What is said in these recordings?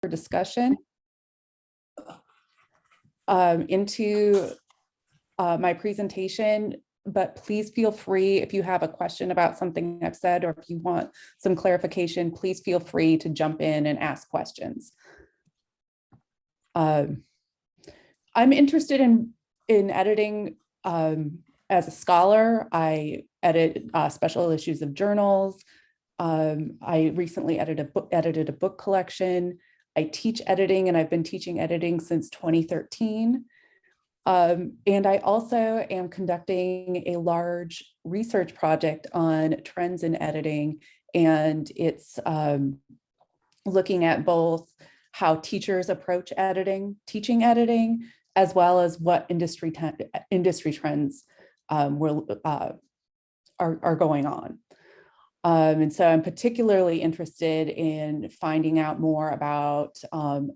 for discussion into my presentation, but please feel free if you have a question about something I've said, or if you want some clarification, please feel free to jump in and ask questions. I'm interested in editing as a scholar. I edit special issues of journals. I recently edited a book collection. I teach editing, and I've been teaching editing since 2013. And I also am conducting a large research project on trends in editing, and it's looking at both how teachers approach editing, teaching editing, as well as what industry trends are going on. And so I'm particularly interested in finding out more about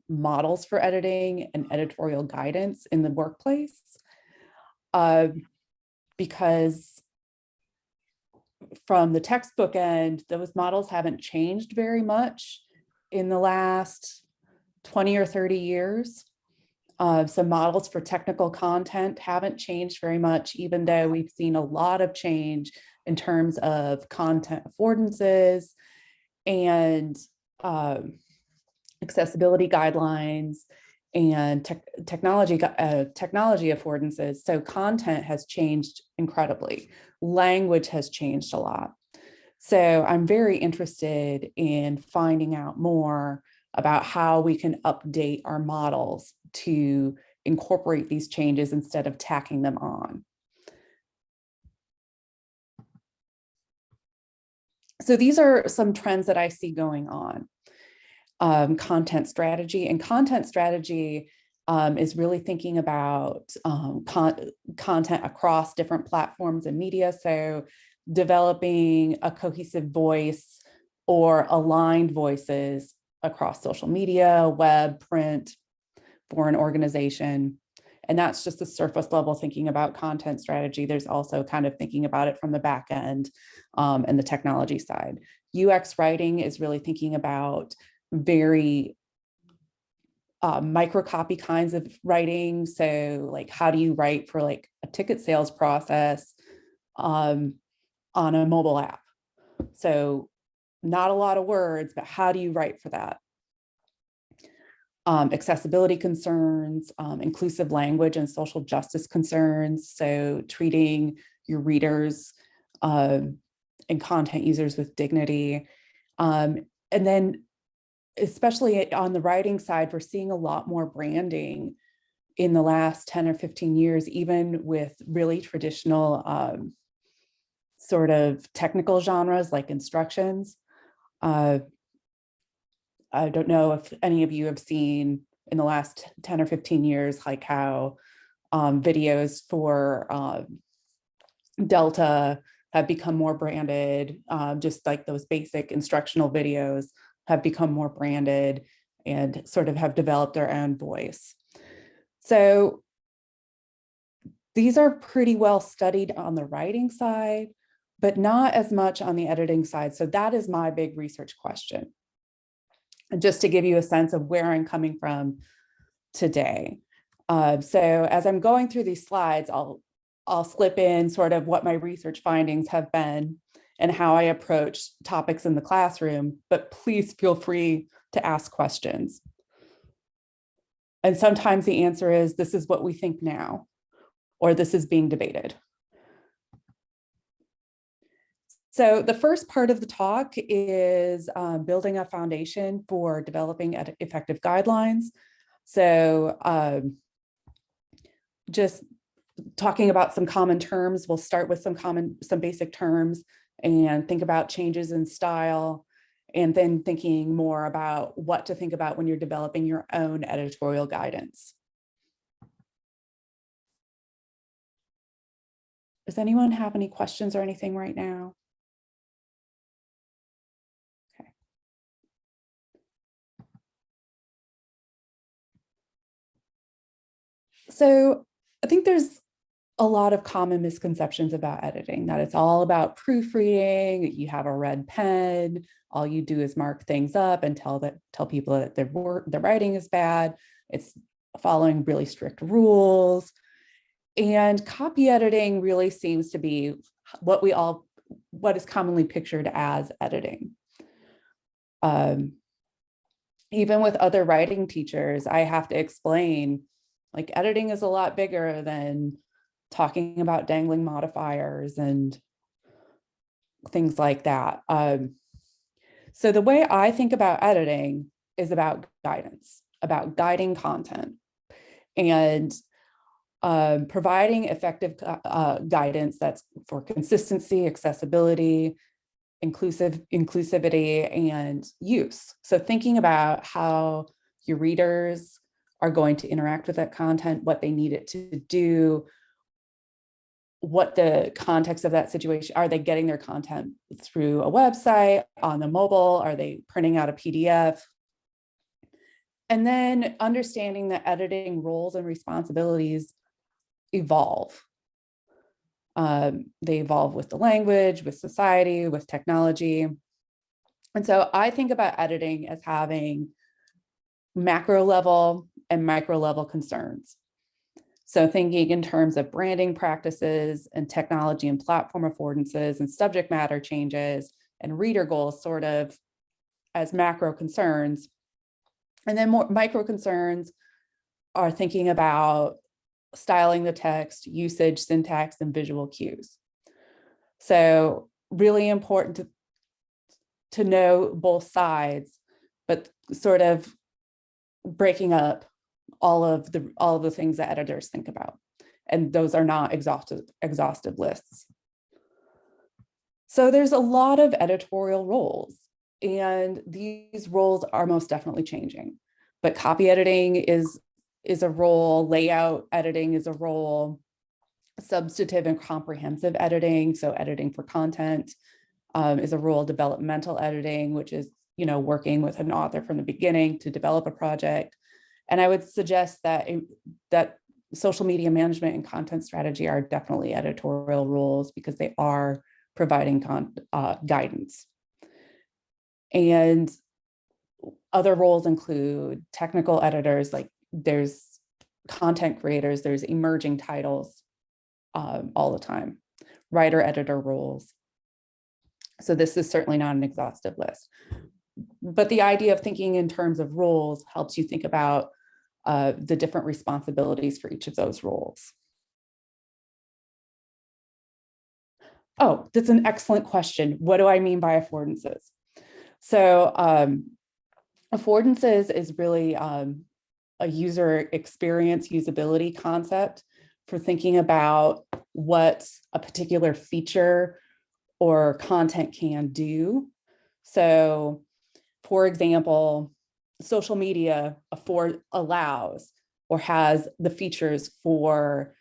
models for editing and editorial guidance in the workplace, because from the textbook end, those models haven't changed very much in the last 20 or 30 years. Some models for technical content haven't changed very much, even though we've seen a lot of change in terms of content affordances and accessibility guidelines and technology affordances. So content has changed incredibly. Language has changed a lot. So I'm very interested in finding out more about how we can update our models to incorporate these changes instead of tacking them on. So these are some trends that I see going on. Content strategy, and content strategy is really thinking about content across different platforms and media. So developing a cohesive voice or aligned voices across social media, web, print, for an organization. And that's just the surface level thinking about content strategy. There's also kind of thinking about it from the back end and the technology side. UX writing is really thinking about very microcopy kinds of writing. So like, how do you write for like a ticket sales process on a mobile app? So not a lot of words, but how do you write for that? Accessibility concerns, inclusive language and social justice concerns. So treating your readers and content users with dignity. And then especially on the writing side, we're seeing a lot more branding in the last 10 or 15 years, even with really traditional sort of technical genres like instructions. I don't know if any of you have seen in the last 10 or 15 years, like how videos for Delta have become more branded, just like those basic instructional videos have become more branded and sort of have developed their own voice. So these are pretty well studied on the writing side, but not as much on the editing side. So that is my big research question. And just to give you a sense of where I'm coming from today. So as I'm going through these slides, I'll slip in sort of what my research findings have been and how I approach topics in the classroom, but please feel free to ask questions. And sometimes the answer is, this is what we think now, or this is being debated. So the first part of the talk is building a foundation for developing effective guidelines. So just talking about some common terms, we'll start with some basic terms and think about changes in style, and then thinking more about what to think about when you're developing your own editorial guidance. Does anyone have any questions or anything right now? So I think there's a lot of common misconceptions about editing, that it's all about proofreading. You have a red pen, all you do is mark things up and tell people that their writing is bad. It's following really strict rules. And copy editing really seems to be what is commonly pictured as editing. Even with other writing teachers, I have to explain, like, editing is a lot bigger than talking about dangling modifiers and things like that. So the way I think about editing is about guidance, about guiding content, and providing effective guidance that's for consistency, accessibility, inclusivity, and use. So thinking about how your readers are going to interact with that content, what they need it to do, what the context of that situation, are they getting their content through a website, on the mobile, are they printing out a PDF? And then understanding that editing roles and responsibilities evolve. They evolve with the language, with society, with technology. And so I think about editing as having macro level and micro level concerns. So thinking in terms of branding practices and technology and platform affordances and subject matter changes and reader goals sort of as macro concerns. And then more micro concerns are thinking about styling the text, usage, syntax, and visual cues. So really important to know both sides, but sort of breaking up all of the things that editors think about. And those are not exhaustive lists. So there's a lot of editorial roles, and these roles are most definitely changing. But copy editing is a role, layout editing is a role, substantive and comprehensive editing, so editing for content, is a role, developmental editing, which is, working with an author from the beginning to develop a project. And I would suggest that social media management and content strategy are definitely editorial roles because they are providing guidance. And other roles include technical editors, like there's content creators, there's emerging titles all the time, writer editor roles. So this is certainly not an exhaustive list. But the idea of thinking in terms of roles helps you think about the different responsibilities for each of those roles. Oh, that's an excellent question. What do I mean by affordances? So affordances is really a user experience usability concept for thinking about what a particular feature or content can do. So, for example, social media allows or has the features for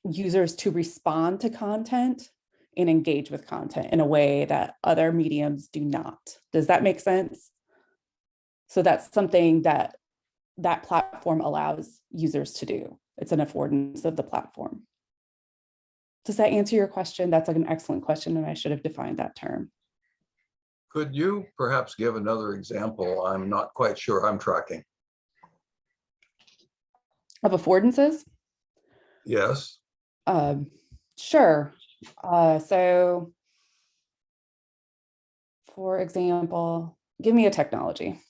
users to respond to content and engage with content in a way that other mediums do not. Does that make sense? So that's something that platform allows users to do. It's an affordance of the platform. Does that answer your question? That's like an excellent question, and I should have defined that term. Could you perhaps give another example? I'm not quite sure I'm tracking. Of affordances? Yes. Sure. So, for example, give me a technology.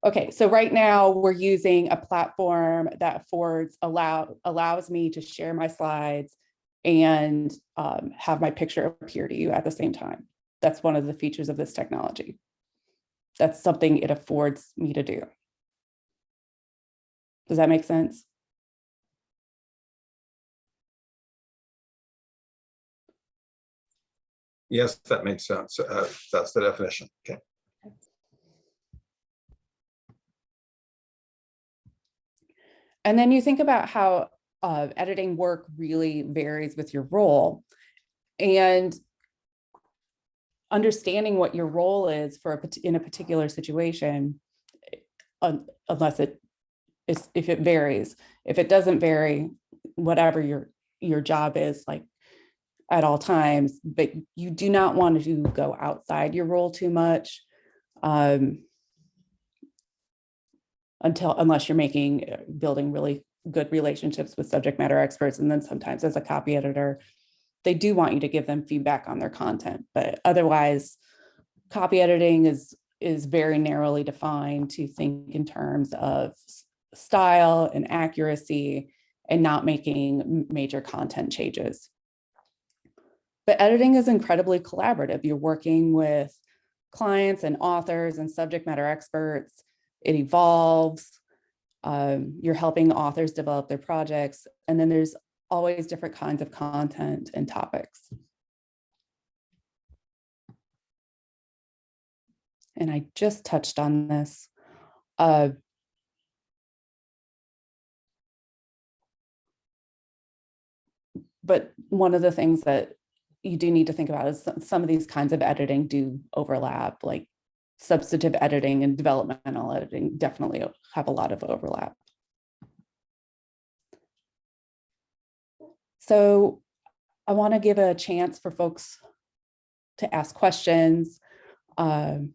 Okay, so right now we're using a platform that allows me to share my slides and have my picture appear to you at the same time. That's one of the features of this technology. That's something it affords me to do. Does that make sense? Yes, that makes sense. That's the definition. Okay. And then you think about how editing work really varies with your role, and understanding what your role is in a particular situation, unless it if it varies. If it doesn't vary, whatever your job is, like at all times, but you do not want to go outside your role too much, unless you're building really good relationships with subject matter experts. And then sometimes as a copy editor, they do want you to give them feedback on their content, but otherwise copy editing is very narrowly defined to think in terms of style and accuracy and not making major content changes. But editing is incredibly collaborative. You're working with clients and authors and subject matter experts. It evolves. You're helping authors develop their projects. And then there's always different kinds of content and topics. And I just touched on this. But one of the things that you do need to think about is some of these kinds of editing do overlap, like substantive editing and developmental editing definitely have a lot of overlap. So I want to give a chance for folks to ask questions. And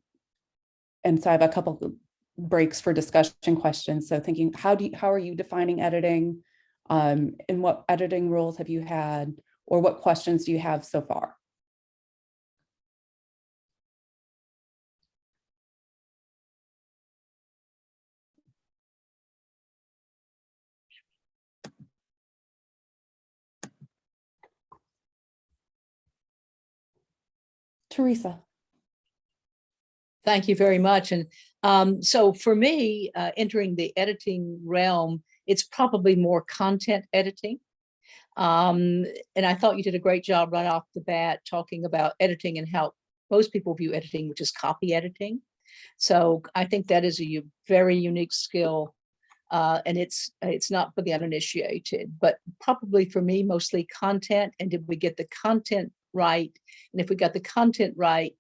so I have a couple of breaks for discussion questions. So thinking, how are you defining editing? And what editing rules have you had? Or what questions do you have so far? Teresa. Thank you very much. And so for me, entering the editing realm, it's probably more content editing. And I thought you did a great job right off the bat talking about editing and how most people view editing, which is copy editing. So I think that is a very unique skill. And it's not for the uninitiated, but probably for me, mostly content. And did we get the content right? And if we got the content right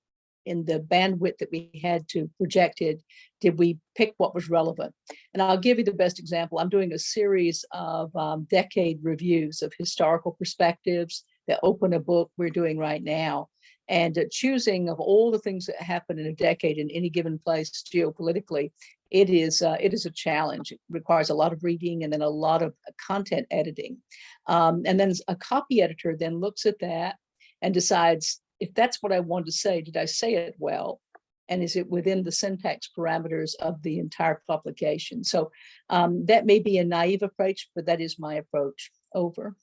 in the bandwidth that we had to project it, did we pick what was relevant? And I'll give you the best example. I'm doing a series of decade reviews of historical perspectives that open a book we're doing right now. And choosing of all the things that happen in a decade in any given place geopolitically, it is a challenge. It requires a lot of reading and then a lot of content editing. And then a copy editor then looks at that and decides, if that's what I want to say, did I say it well? And is it within the syntax parameters of the entire publication? So that may be a naive approach, but that is my approach. Over.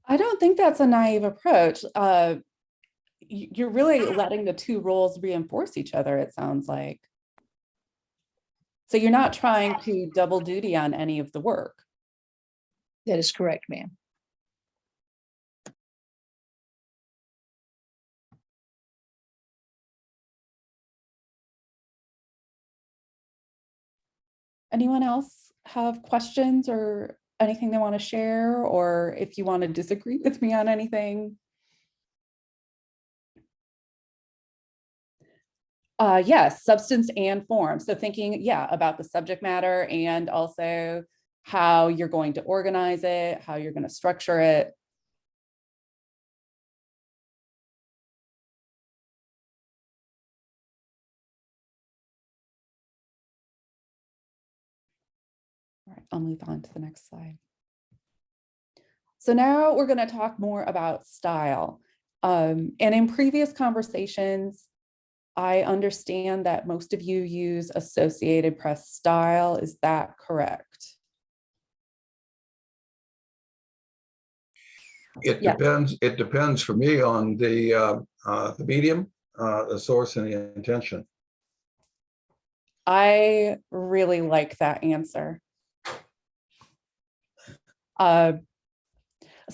I don't think that's a naive approach. You're really letting the two roles reinforce each other, it sounds like. So you're not trying to double duty on any of the work. That is correct, ma'am. Anyone else have questions or anything they want to share, or if you want to disagree with me on anything? Yes, substance and form. So thinking, yeah, about the subject matter and also how you're going to organize it, how you're going to structure it. All right, I'll move on to the next slide. So now we're going to talk more about style. And in previous conversations, I understand that most of you use Associated Press style. Is that correct? It depends. It depends for me on the medium, the source, and the intention. I really like that answer. So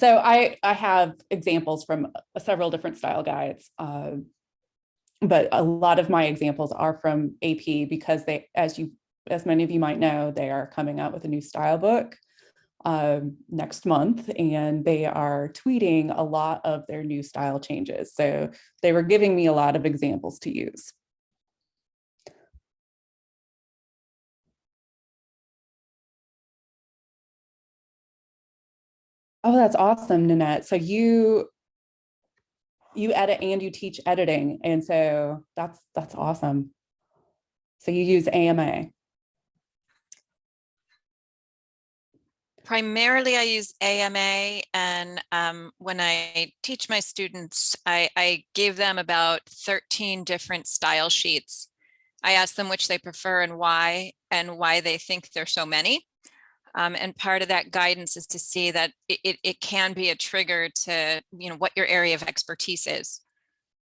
I have examples from several different style guides, but a lot of my examples are from AP because they, as many of you might know, they are coming out with a new style book next month, and they are tweeting a lot of their new style changes. So they were giving me a lot of examples to use. Oh, that's awesome, Nanette. So you edit and you teach editing. And so that's awesome. So you use AMA. Primarily, I use AMA, and when I teach my students, I gave them about 13 different style sheets. I ask them which they prefer and why they think there's so many. And part of that guidance is to see that it can be a trigger to, what your area of expertise is.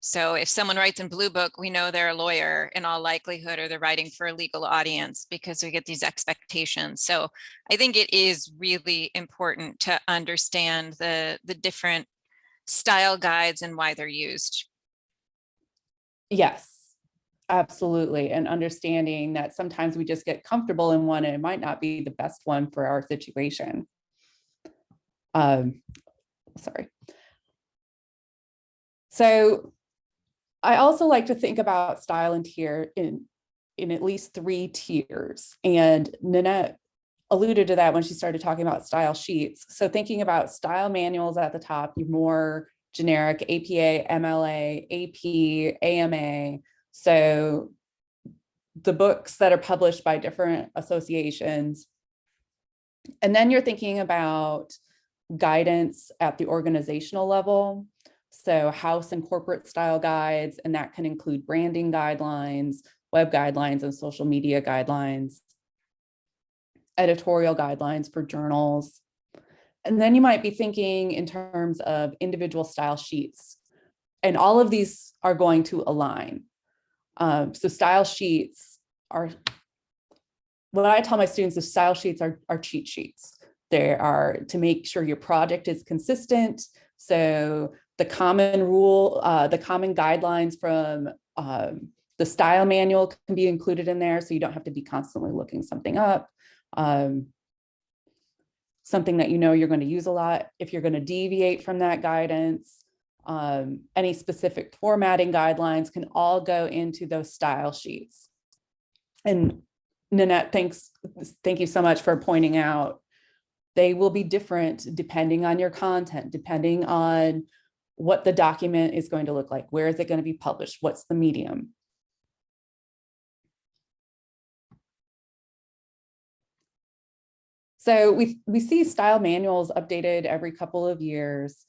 So if someone writes in Blue Book, we know they're a lawyer in all likelihood, or they're writing for a legal audience, because we get these expectations. So I think it is really important to understand the different style guides and why they're used. Yes, absolutely. And understanding that sometimes we just get comfortable in one and it might not be the best one for our situation. Sorry. So I also like to think about style and tier in at least 3 tiers. And Nanette alluded to that when she started talking about style sheets. So thinking about style manuals at the top, your more generic APA, MLA, AP, AMA. So the books that are published by different associations. And then you're thinking about guidance at the organizational level. So house and corporate style guides, and that can include branding guidelines, web guidelines, and social media guidelines, editorial guidelines for journals. And then you might be thinking in terms of individual style sheets. And all of these are going to align. So style sheets are, what I tell my students is style sheets are cheat sheets. They are to make sure your project is consistent. So the common rule, the common guidelines from the style manual can be included in there, so you don't have to be constantly looking something up. Something that you're going to use a lot. If you're going to deviate from that guidance, any specific formatting guidelines can all go into those style sheets. And Nanette, thank you so much for pointing out they will be different depending on your content, depending on what the document is going to look like. Where is it going to be published? What's the medium? So we see style manuals updated every couple of years.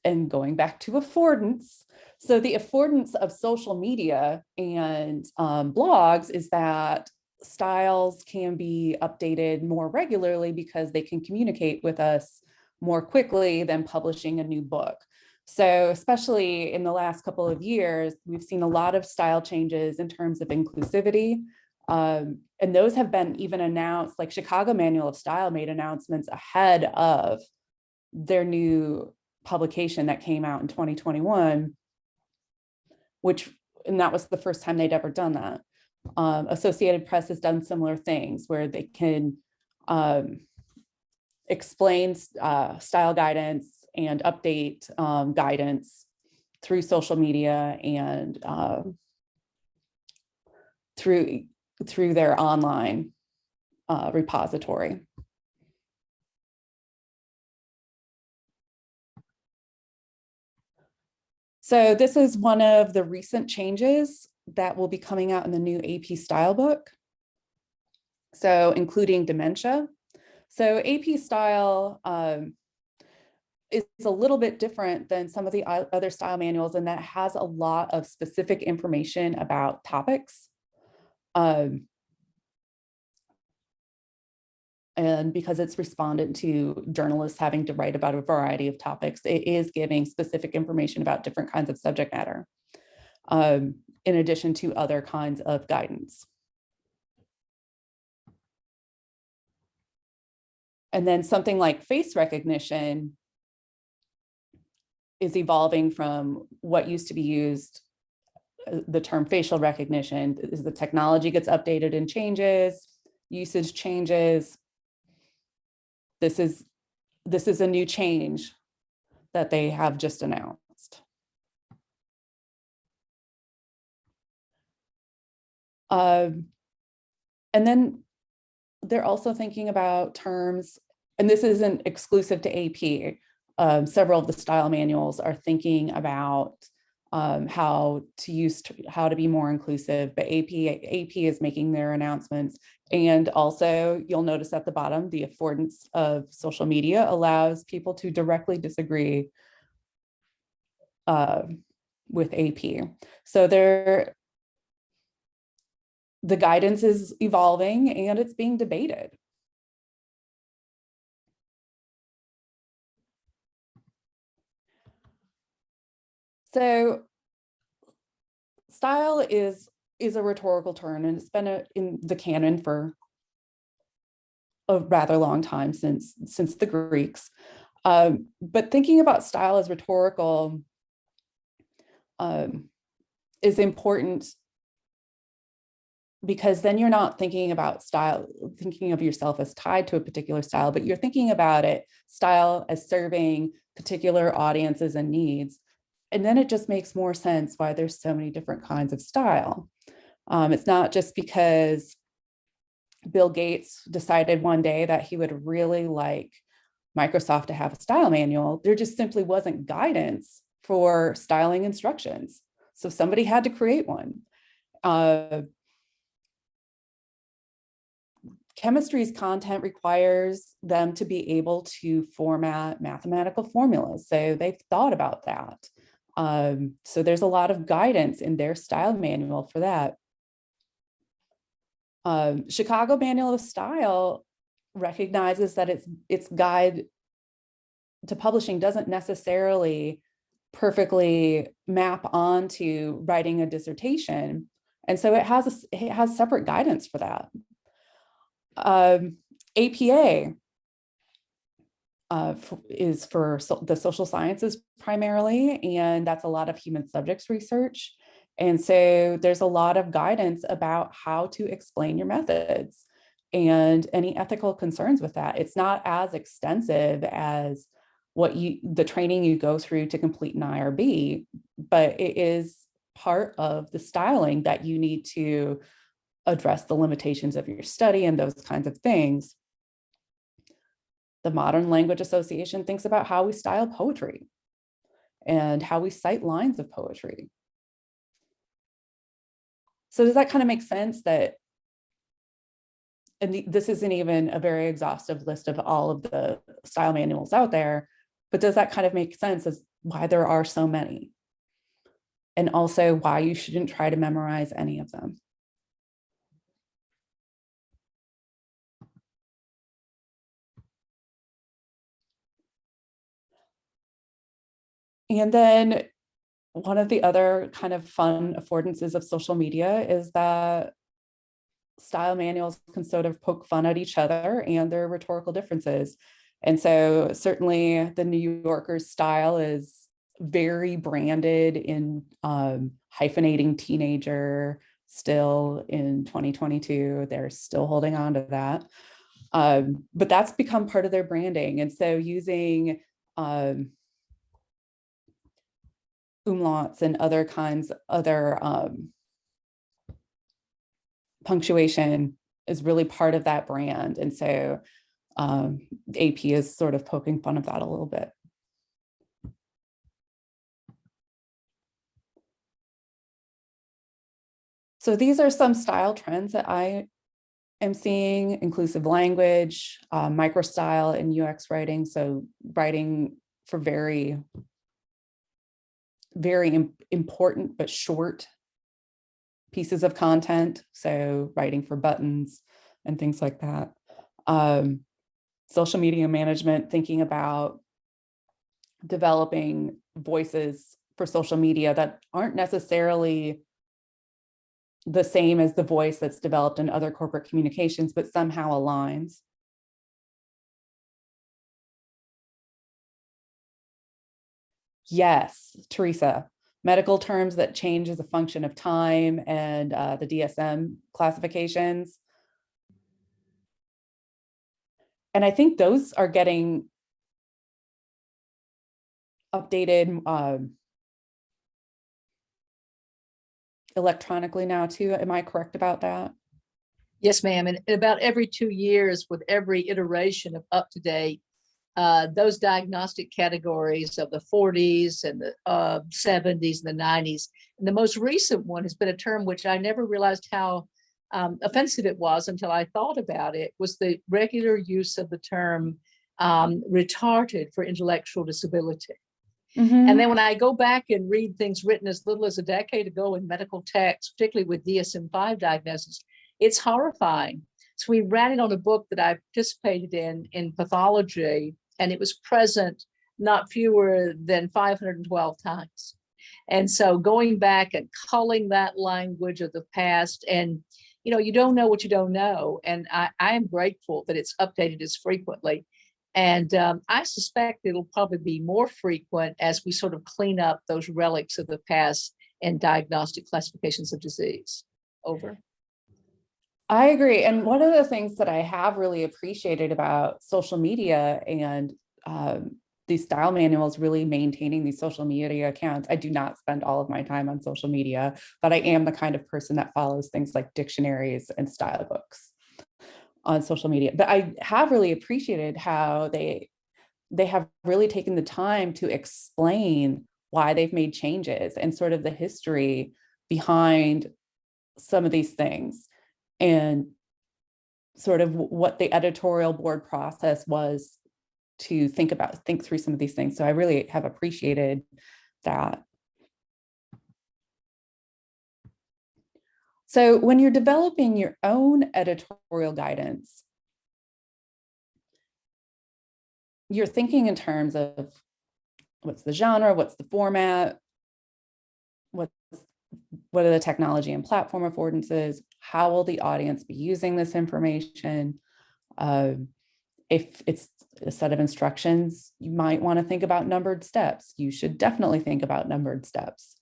And going back to affordance. So the affordance of social media and blogs is that styles can be updated more regularly because they can communicate with us more quickly than publishing a new book. So especially in the last couple of years, we've seen a lot of style changes in terms of inclusivity. And those have been even announced, like Chicago Manual of Style made announcements ahead of their new publication that came out in 2021, and that was the first time they'd ever done that. Associated Press has done similar things where they can explain style guidance and update guidance through social media and through their online repository. So this is one of the recent changes that will be coming out in the new AP style book. So including dementia. So AP style is a little bit different than some of the other style manuals in that it has a lot of specific information about topics. And because it's responded to journalists having to write about a variety of topics, it is giving specific information about different kinds of subject matter, in addition to other kinds of guidance. And then something like face recognition is evolving from what used to be used, the term facial recognition, as the technology gets updated and changes, usage changes. This is a new change that they have just announced. And then they're also thinking about terms and this isn't exclusive to AP. Several of the style manuals are thinking about how to be more inclusive, but AP is making their announcements. And also you'll notice at the bottom, the affordance of social media allows people to directly disagree with AP. So the guidance is evolving and it's being debated. So style is a rhetorical term, and it's been in the canon for a rather long time, since the Greeks. But thinking about style as rhetorical is important, because then you're not thinking about style, thinking of yourself as tied to a particular style, but you're thinking about style as serving particular audiences and needs. And then it just makes more sense why there's so many different kinds of style. It's not just because Bill Gates decided one day that he would really like Microsoft to have a style manual. There just simply wasn't guidance for styling instructions. So somebody had to create one. Chemistry's content requires them to be able to format mathematical formulas. So they've thought about that. So there's a lot of guidance in their style manual for that. Chicago Manual of Style recognizes that its guide to publishing doesn't necessarily perfectly map onto writing a dissertation. And so it has separate guidance for that. APA is for the social sciences primarily, and that's a lot of human subjects research. And so there's a lot of guidance about how to explain your methods and any ethical concerns with that. It's not as extensive as the training you go through to complete an IRB, but it is part of the styling that you need to address the limitations of your study and those kinds of things. The Modern Language Association thinks about how we style poetry and how we cite lines of poetry. So does that kind of make sense that, and this isn't even a very exhaustive list of all of the style manuals out there, but does that kind of make sense as why there are so many? And also why you shouldn't try to memorize any of them. And then one of the other kind of fun affordances of social media is that style manuals can sort of poke fun at each other and their rhetorical differences. And so certainly the New Yorker's style is very branded in hyphenating teenager still in 2022. They're still holding on to that. But that's become part of their branding. And so using umlauts and other punctuation is really part of that brand. And so AP is sort of poking fun of that a little bit. So these are some style trends that I am seeing: inclusive language, microstyle in UX writing. So writing for very important but short pieces of content. So writing for buttons and things like that. Social media management, thinking about developing voices for social media that aren't necessarily the same as the voice that's developed in other corporate communications, but somehow aligns. Yes, Teresa, medical terms that change as a function of time and the DSM classifications. And I think those are getting updated electronically now too. Am I correct about that? Yes, ma'am. And about every 2 years, with every iteration of up to date, those diagnostic categories of the 40s and the 70s and the 90s. And the most recent one has been a term which I never realized how offensive it was until I thought about it, was the regular use of the term retarded for intellectual disability. And then when I go back and read things written as little as a decade ago in medical texts, particularly with DSM-5 diagnosis, it's horrifying. So we ran it on a book that I participated in pathology, and it was present not fewer than 512 times. And so going back and culling that language of the past, and you don't know what you don't know. And I am grateful that it's updated as frequently. And I suspect it'll probably be more frequent as we sort of clean up those relics of the past and diagnostic classifications of disease. Over. I agree. And one of the things that I have really appreciated about social media and these style manuals, really maintaining these social media accounts. I do not spend all of my time on social media, but I am the kind of person that follows things like dictionaries and style books on social media. But I have really appreciated how they have really taken the time to explain why they've made changes and sort of the history behind some of these things, and sort of what the editorial board process was to think through some of these things. So I really have appreciated that. So when you're developing your own editorial guidance, you're thinking in terms of what's the genre, what's the format, what are the technology and platform affordances, how will the audience be using this information? If it's a set of instructions, you might want to think about numbered steps. You should definitely think about numbered steps.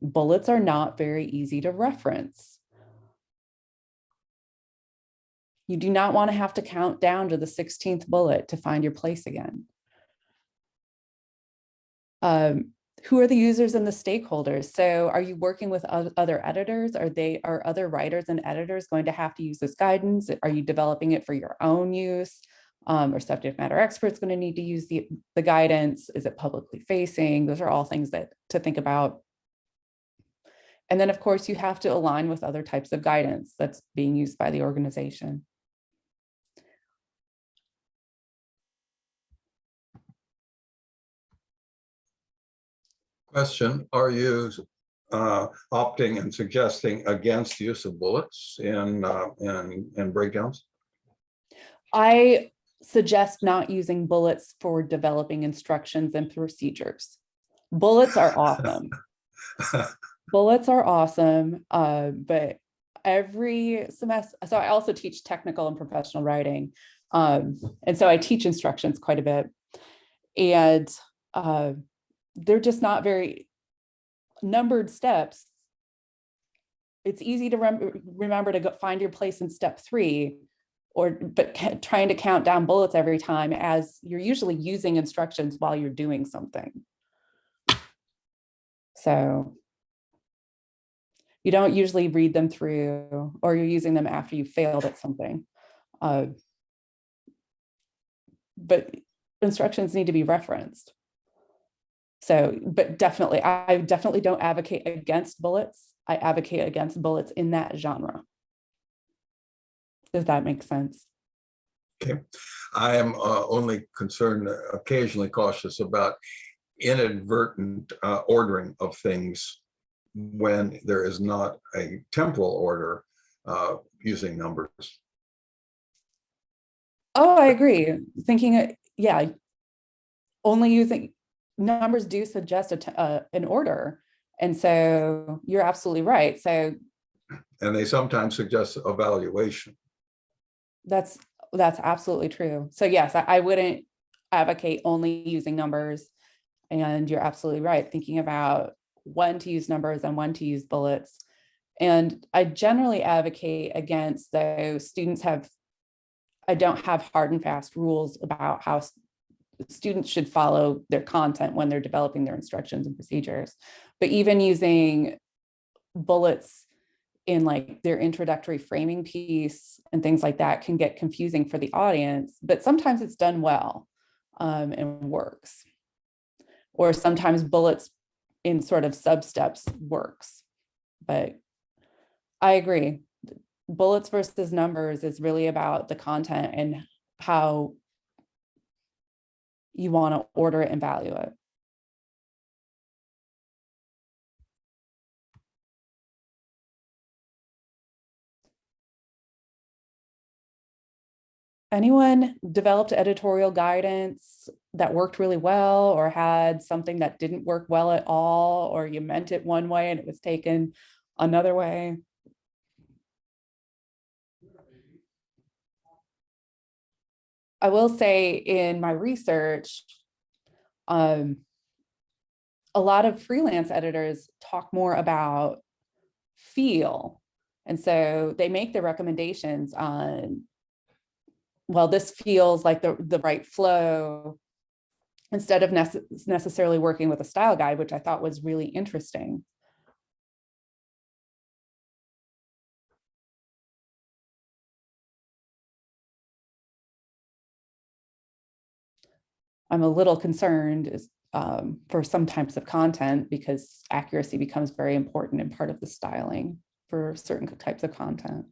Bullets are not very easy to reference. You do not want to have to count down to the 16th bullet to find your place again. Who are the users and the stakeholders? So are you working with other editors? Are other writers and editors going to have to use this guidance? Are you developing it for your own use? Are subject matter experts going to need to use the guidance? Is it publicly facing? Those are all things to think about. And then of course you have to align with other types of guidance that's being used by the organization. Question, are you opting and suggesting against use of bullets in breakdowns? I suggest not using bullets for developing instructions and procedures. Bullets are awesome. Bullets are awesome, but every semester, so I also teach technical and professional writing. And so I teach instructions quite a bit. And they're just not very numbered steps. It's easy to remember to go find your place in step 3, but trying to count down bullets every time, as you're usually using instructions while you're doing something. So you don't usually read them through, or you're using them after you failed at something. But instructions need to be referenced. So, but definitely, I definitely don't advocate against bullets. I advocate against bullets in that genre. Does that make sense? Okay. I am only concerned, occasionally cautious about inadvertent ordering of things when there is not a temporal order using numbers. Oh, I agree. Thinking, yeah, only using numbers do suggest an order. And so you're absolutely right. So, and they sometimes suggest evaluation. That's absolutely true. So yes, I wouldn't advocate only using numbers, and you're absolutely right. Thinking about when to use numbers and when to use bullets. And I generally advocate against those I don't have hard and fast rules about how students should follow their content when they're developing their instructions and procedures. But even using bullets in like their introductory framing piece and things like that can get confusing for the audience, but sometimes it's done well and works. Or sometimes bullets in sort of sub-steps works. But I agree. Bullets versus numbers is really about the content and how you want to order it and value it. Anyone developed editorial guidance that worked really well, or had something that didn't work well at all, or you meant it one way and it was taken another way? I will say in my research, a lot of freelance editors talk more about feel. And so they make their recommendations on, well, this feels like the right flow, instead of necessarily working with a style guide, which I thought was really interesting. I'm a little concerned for some types of content, because accuracy becomes very important and part of the styling for certain types of content.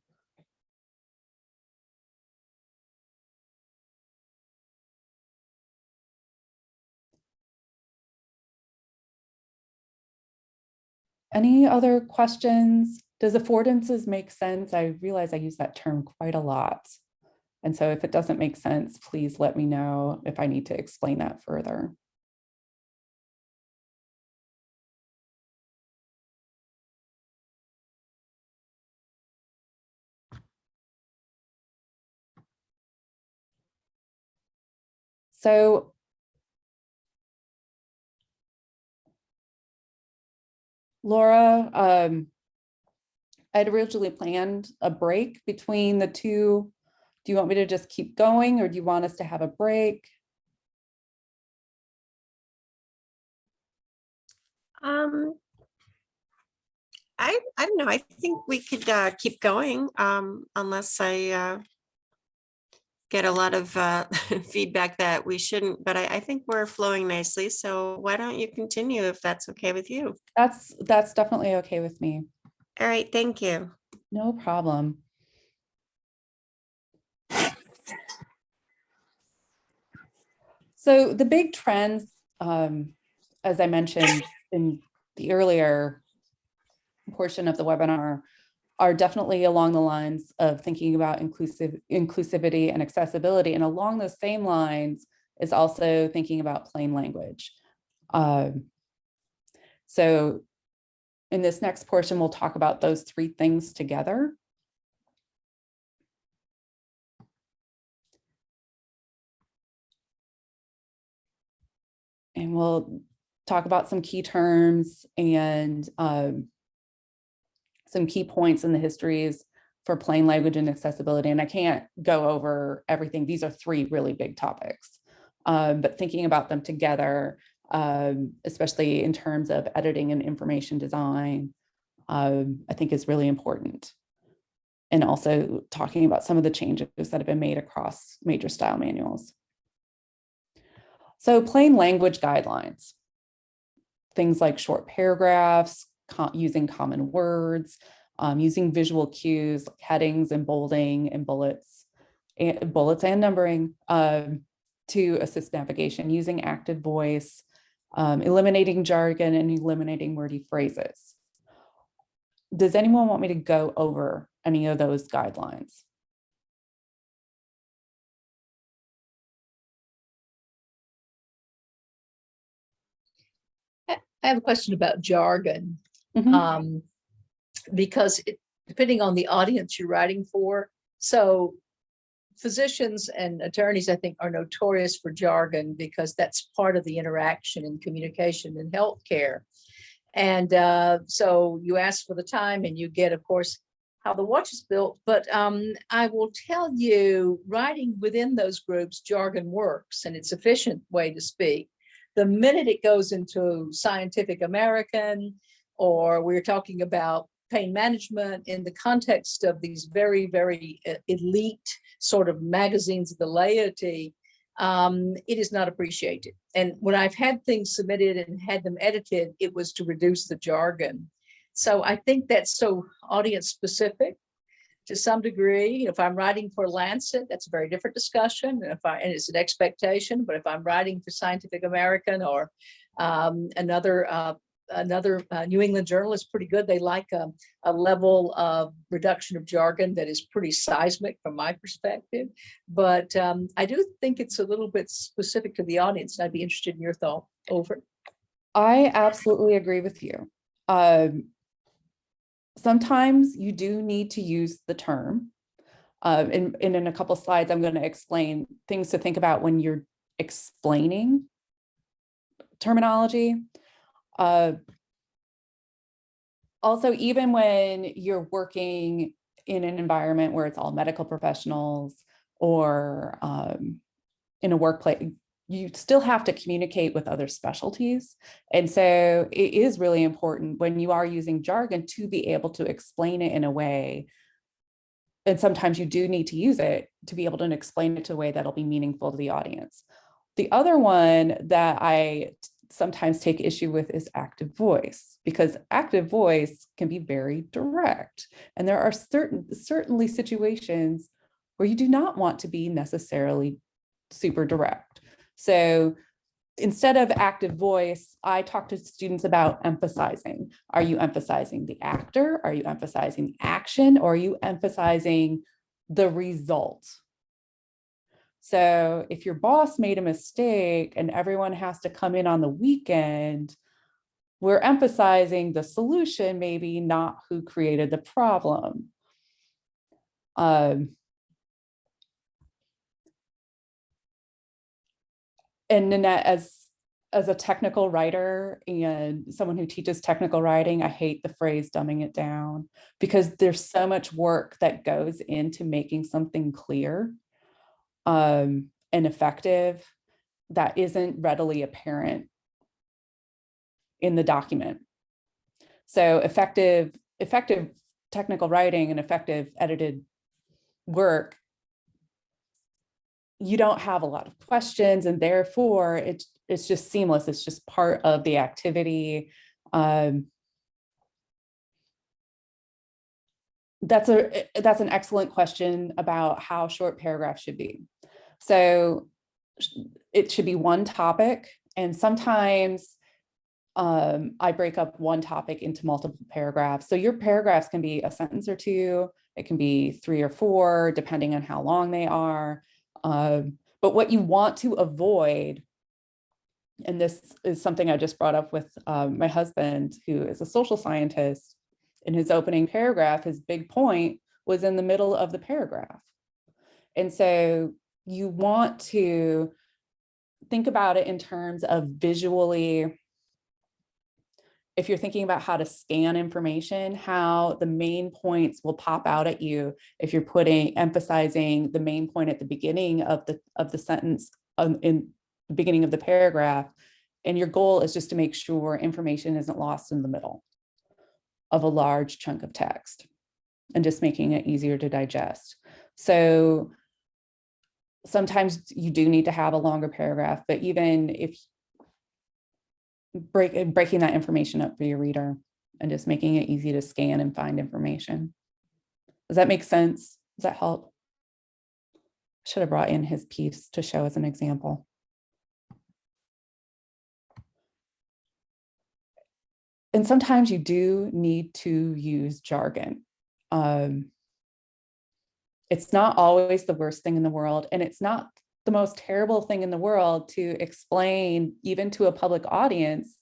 Any other questions? Does affordances make sense? I realize I use that term quite a lot. And so if it doesn't make sense, please let me know if I need to explain that further. So Laura, I'd originally planned a break between the two. Do you want me to just keep going, or do you want us to have a break? I don't know. I think we could keep going unless I get a lot of feedback that we shouldn't, but I think we're flowing nicely. So why don't you continue if that's okay with you? That's definitely okay with me. All right, thank you. No problem. So the big trends, as I mentioned in the earlier portion of the webinar, are definitely along the lines of thinking about inclusivity and accessibility. And along those same lines is also thinking about plain language. So in this next portion, we'll talk about those three things together. And we'll talk about some key terms and some key points in the histories for plain language and accessibility. And I can't go over everything. These are three really big topics, but thinking about them together, especially in terms of editing and information design, I think is really important. And also talking about some of the changes that have been made across major style manuals. So plain language guidelines, things like short paragraphs, using common words, using visual cues like headings and bolding and bullets and numbering to assist navigation, using active voice, eliminating jargon and eliminating wordy phrases. Does anyone want me to go over any of those guidelines? I have a question about jargon, Mhm. because depending on the audience you're writing for, so physicians and attorneys, I think, are notorious for jargon because that's part of the interaction and communication in healthcare. And so you ask for the time and you get, of course, how the watch is built. But I will tell you, writing within those groups, jargon works and it's an efficient way to speak. The minute it goes into Scientific American, or we're talking about pain management in the context of these very, very elite sort of magazines of the laity, it is not appreciated. And when I've had things submitted and had them edited, it was to reduce the jargon. So I think that's so audience specific to some degree. If I'm writing for Lancet, that's a very different discussion. And it's an expectation, but if I'm writing for Scientific American or another New England Journal is pretty good. They like a level of reduction of jargon that is pretty seismic from my perspective. But I do think it's a little bit specific to the audience. And I'd be interested in your thought. Over. I absolutely agree with you. Sometimes you do need to use the term. And in a couple slides, I'm going to explain things to think about when you're explaining terminology. Also, even when you're working in an environment where it's all medical professionals or in a workplace, you still have to communicate with other specialties. And so it is really important when you are using jargon to be able to explain it in a way. And sometimes you do need to use it to be able to explain it to a way that'll be meaningful to the audience. The other one that I sometimes take issue with is active voice, because active voice can be very direct. And there are certainly situations where you do not want to be necessarily super direct. So instead of active voice, I talk to students about emphasizing. Are you emphasizing the actor? Are you emphasizing the action? Or are you emphasizing the result? So if your boss made a mistake and everyone has to come in on the weekend, we're emphasizing the solution, maybe not who created the problem. And Nanette, as a technical writer and someone who teaches technical writing, I hate the phrase dumbing it down, because there's so much work that goes into making something clear and effective that isn't readily apparent in the document. So effective technical writing and effective edited work, you don't have a lot of questions, and therefore it's just seamless. It's just part of the activity. That's an excellent question about how short paragraphs should be. So it should be one topic, and sometimes I break up one topic into multiple paragraphs. So your paragraphs can be a sentence or two, it can be 3 or 4, depending on how long they are. But what you want to avoid, and this is something I just brought up with my husband, who is a social scientist, in his opening paragraph, his big point was in the middle of the paragraph. And so you want to think about it in terms of visually, if you're thinking about how to scan information, how the main points will pop out at you if you're emphasizing the main point at the beginning of the sentence in the beginning of the paragraph. And your goal is just to make sure information isn't lost in the middle of a large chunk of text, and just making it easier to digest. So sometimes you do need to have a longer paragraph, but even if breaking that information up for your reader and just making it easy to scan and find information. Does that make sense? Does that help? Should have brought in his piece to show as an example. And sometimes you do need to use jargon. It's not always the worst thing in the world, and it's not the most terrible thing in the world to explain, even to a public audience,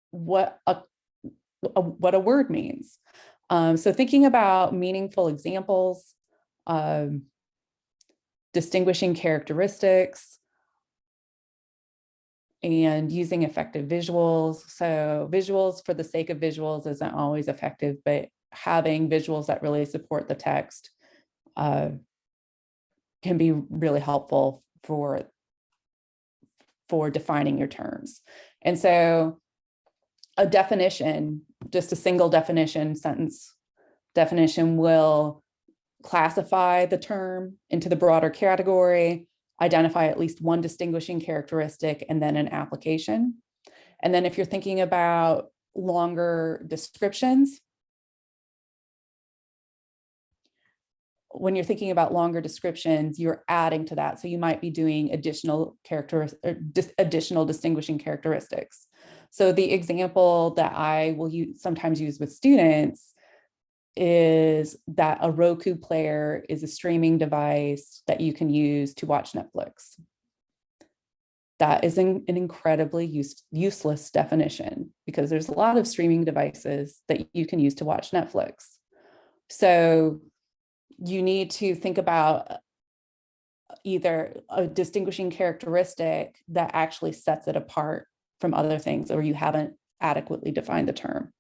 what a word means. So thinking about meaningful examples, distinguishing characteristics, and using effective visuals. So visuals for the sake of visuals isn't always effective, but having visuals that really support the text can be really helpful for defining your terms. And so a definition, just a single definition sentence Definition will classify the term into the broader category, identify at least one distinguishing characteristic, and then an application. And then if you're thinking about longer descriptions, when you're thinking about longer descriptions, you're adding to that. So you might be doing additional additional distinguishing characteristics. So the example that I will sometimes use with students is that a Roku player is a streaming device that you can use to watch Netflix. That is an incredibly useless definition, because there's a lot of streaming devices that you can use to watch Netflix. So you need to think about either a distinguishing characteristic that actually sets it apart from other things, or you haven't adequately defined the term.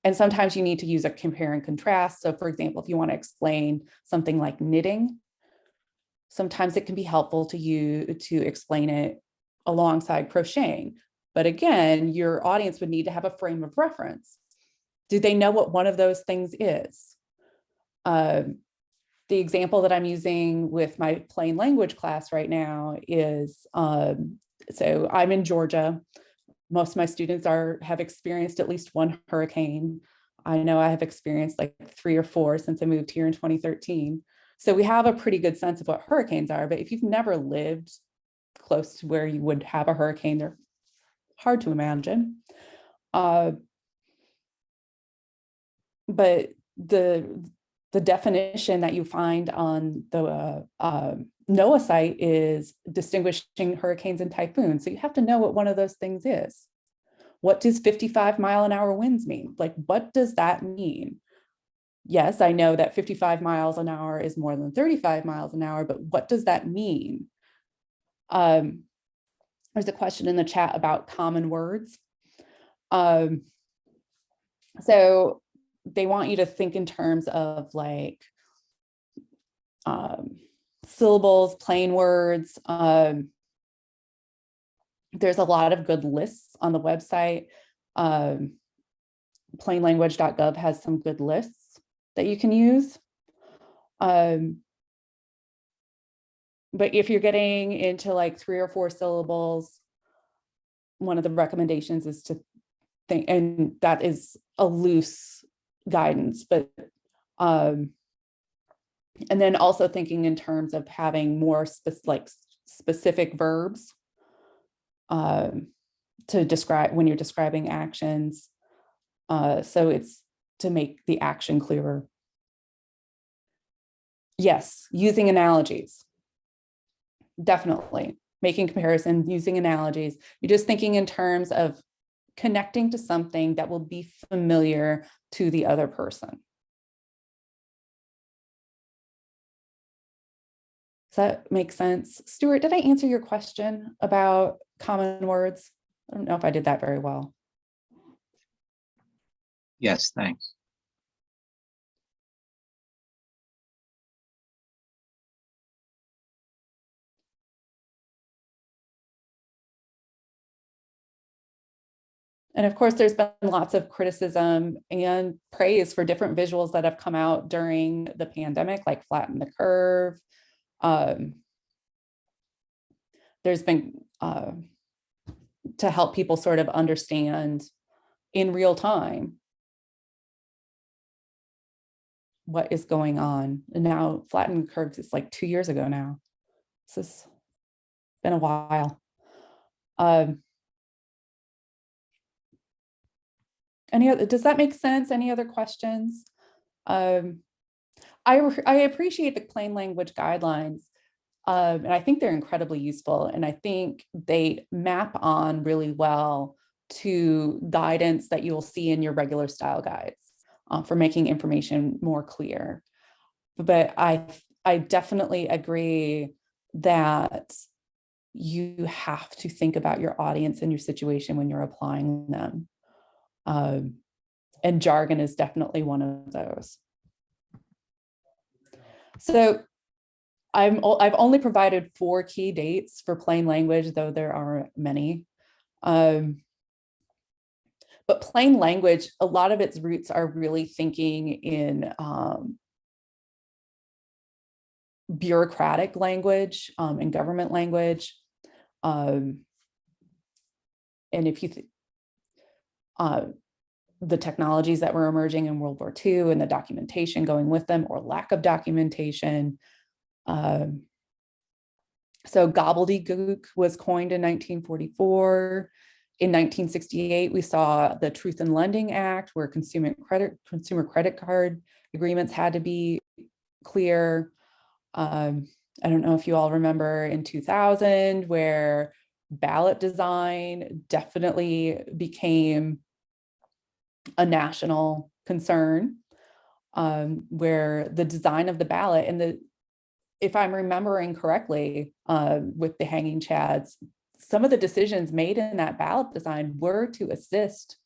And sometimes you need to use a compare and contrast. So for example, if you want to explain something like knitting, sometimes it can be helpful to you to explain it alongside crocheting. But again, your audience would need to have a frame of reference. Do they know what one of those things is? The example that I'm using with my plain language class right now is, so I'm in Georgia. Most of my students have experienced at least one hurricane. I know I have experienced like 3 or 4 since I moved here in 2013. So we have a pretty good sense of what hurricanes are, but if you've never lived close to where you would have a hurricane, they're hard to imagine. But the definition that you find on the NOAA site is distinguishing hurricanes and typhoons. So you have to know what one of those things is. What does 55-mile-an-hour winds mean? Like, what does that mean? Yes, I know that 55 miles an hour is more than 35 miles an hour, but what does that mean? There's a question in the chat about common words. So they want you to think in terms of like syllables, plain words. There's a lot of good lists on the website. Plainlanguage.gov has some good lists that you can use. But if you're getting into like 3 or 4 syllables, one of the recommendations is to think, and that is a loose guidance, but and then also thinking in terms of having more specific verbs to describe when you're describing actions. So it's to make the action clearer. Yes, using analogies. Definitely making comparisons, using analogies. You're just thinking in terms of connecting to something that will be familiar to the other person. Does that make sense? Stuart, did I answer your question about common words? I don't know if I did that very well. Yes, thanks. And of course, there's been lots of criticism and praise for different visuals that have come out during the pandemic, like Flatten the Curve. There's been to help people sort of understand in real time what is going on. And now Flatten the Curves is like 2 years ago now. This has been a while. Does that make sense? Any other questions? I appreciate the plain language guidelines. And I think they're incredibly useful. And I think they map on really well to guidance that you will see in your regular style guides for making information more clear. But I definitely agree that you have to think about your audience and your situation when you're applying them. And jargon is definitely one of those. So I've only provided 4 key dates for plain language, though there are many. But But plain language, a lot of its roots are really thinking in bureaucratic language and government language. And if you the technologies that were emerging in World War II and the documentation going with them or lack of documentation. So gobbledygook was coined in 1944. In 1968, we saw the Truth in Lending Act, where consumer credit card agreements had to be clear. I don't know if you all remember in 2000, where ballot design definitely became a national concern, where the design of the ballot and if I'm remembering correctly, with the hanging chads, some of the decisions made in that ballot design were to assist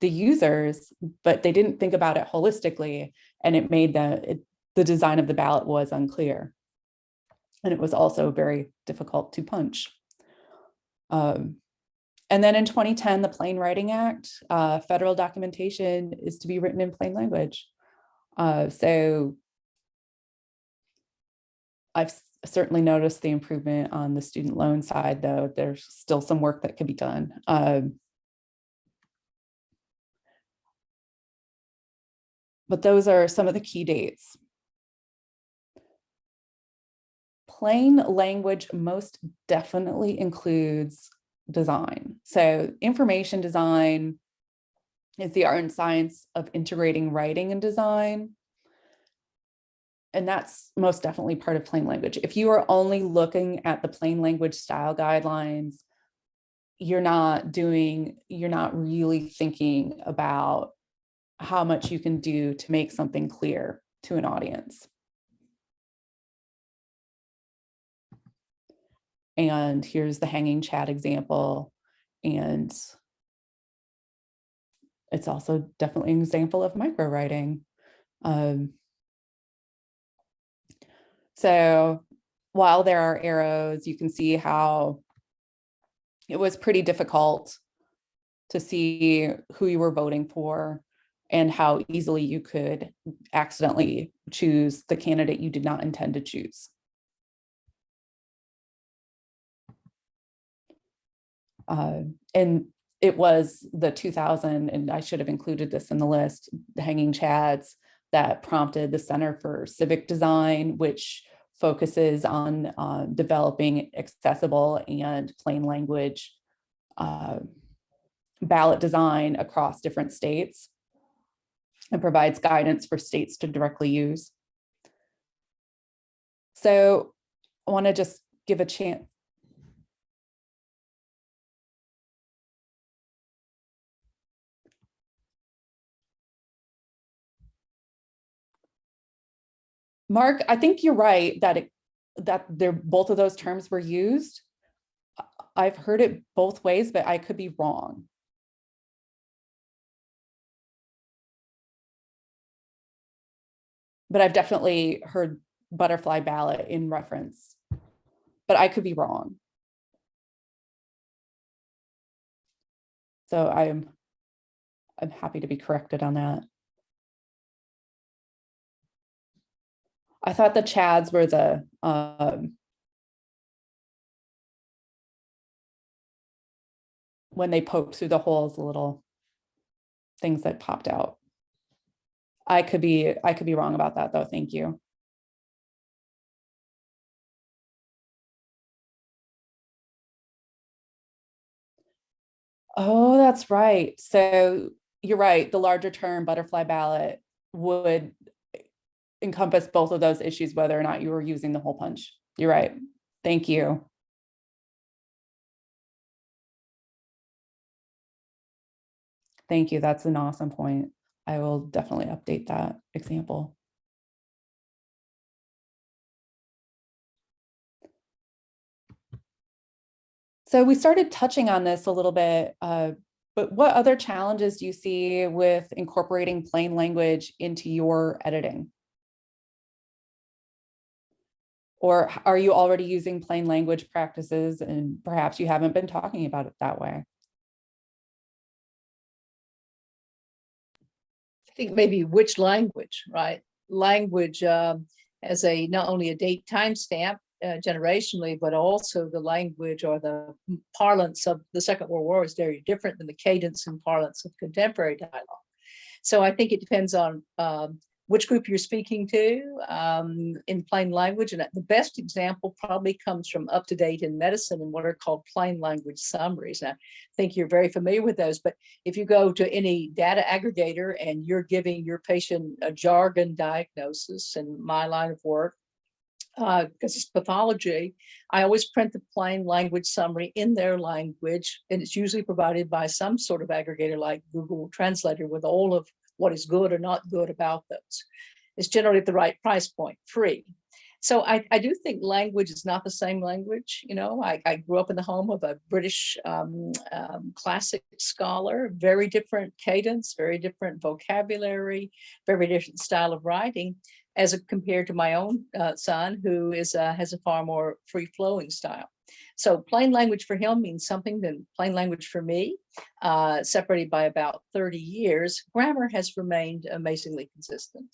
the users, but they didn't think about it holistically, and it made the design of the ballot was unclear. And it was also very difficult to punch. And then in 2010, the Plain Writing Act, federal documentation is to be written in plain language. So I've certainly noticed the improvement on the student loan side, though there's still some work that could be done. But those are some of the key dates. Plain language most definitely includes design. So information design is the art and science of integrating writing and design. And that's most definitely part of plain language. If you are only looking at the plain language style guidelines, you're not really thinking about how much you can do to make something clear to an audience. And here's the hanging chat example. And it's also definitely an example of micro writing. So while there are arrows, you can see how it was pretty difficult to see who you were voting for and how easily you could accidentally choose the candidate you did not intend to choose. And it was the 2000, and I should have included this in the list, the hanging chads that prompted the Center for Civic Design, which focuses on developing accessible and plain language ballot design across different states and provides guidance for states to directly use. So I want to just give a chance. Mark, I think you're right that both of those terms were used. I've heard it both ways, but I could be wrong. But I've definitely heard butterfly ballot in reference, but I could be wrong. So I'm happy to be corrected on that. I thought the chads were the when they poked through the holes, the little things that popped out. I could be wrong about that though. Thank you. Oh, that's right. So you're right. The larger term butterfly ballot would encompass both of those issues, whether or not you were using the hole punch. You're right. Thank you. Thank you. That's an awesome point. I will definitely update that example. So we started touching on this a little bit, but what other challenges do you see with incorporating plain language into your editing? Or are you already using plain language practices and perhaps you haven't been talking about it that way? think maybe which language, right? Language as a not only a date timestamp generationally, but also the language or the parlance of the Second World War is very different than the cadence and parlance of contemporary dialogue. So I think it depends on which group you're speaking to in plain language. And the best example probably comes from Up to Date in Medicine and what are called plain language summaries. And I think you're very familiar with those, but if you go to any data aggregator and you're giving your patient a jargon diagnosis, in my line of work, because it's pathology, I always print the plain language summary in their language, and it's usually provided by some sort of aggregator like Google Translator with all of what is good or not good about those. It's generally at the right price point, free. So I do think language is not the same language. You know, I grew up in the home of a British classic scholar, very different cadence, very different vocabulary, very different style of writing, as compared to my own son, who has a far more free-flowing style. So plain language for him means something than plain language for me, separated by about 30 years. Grammar has remained amazingly consistent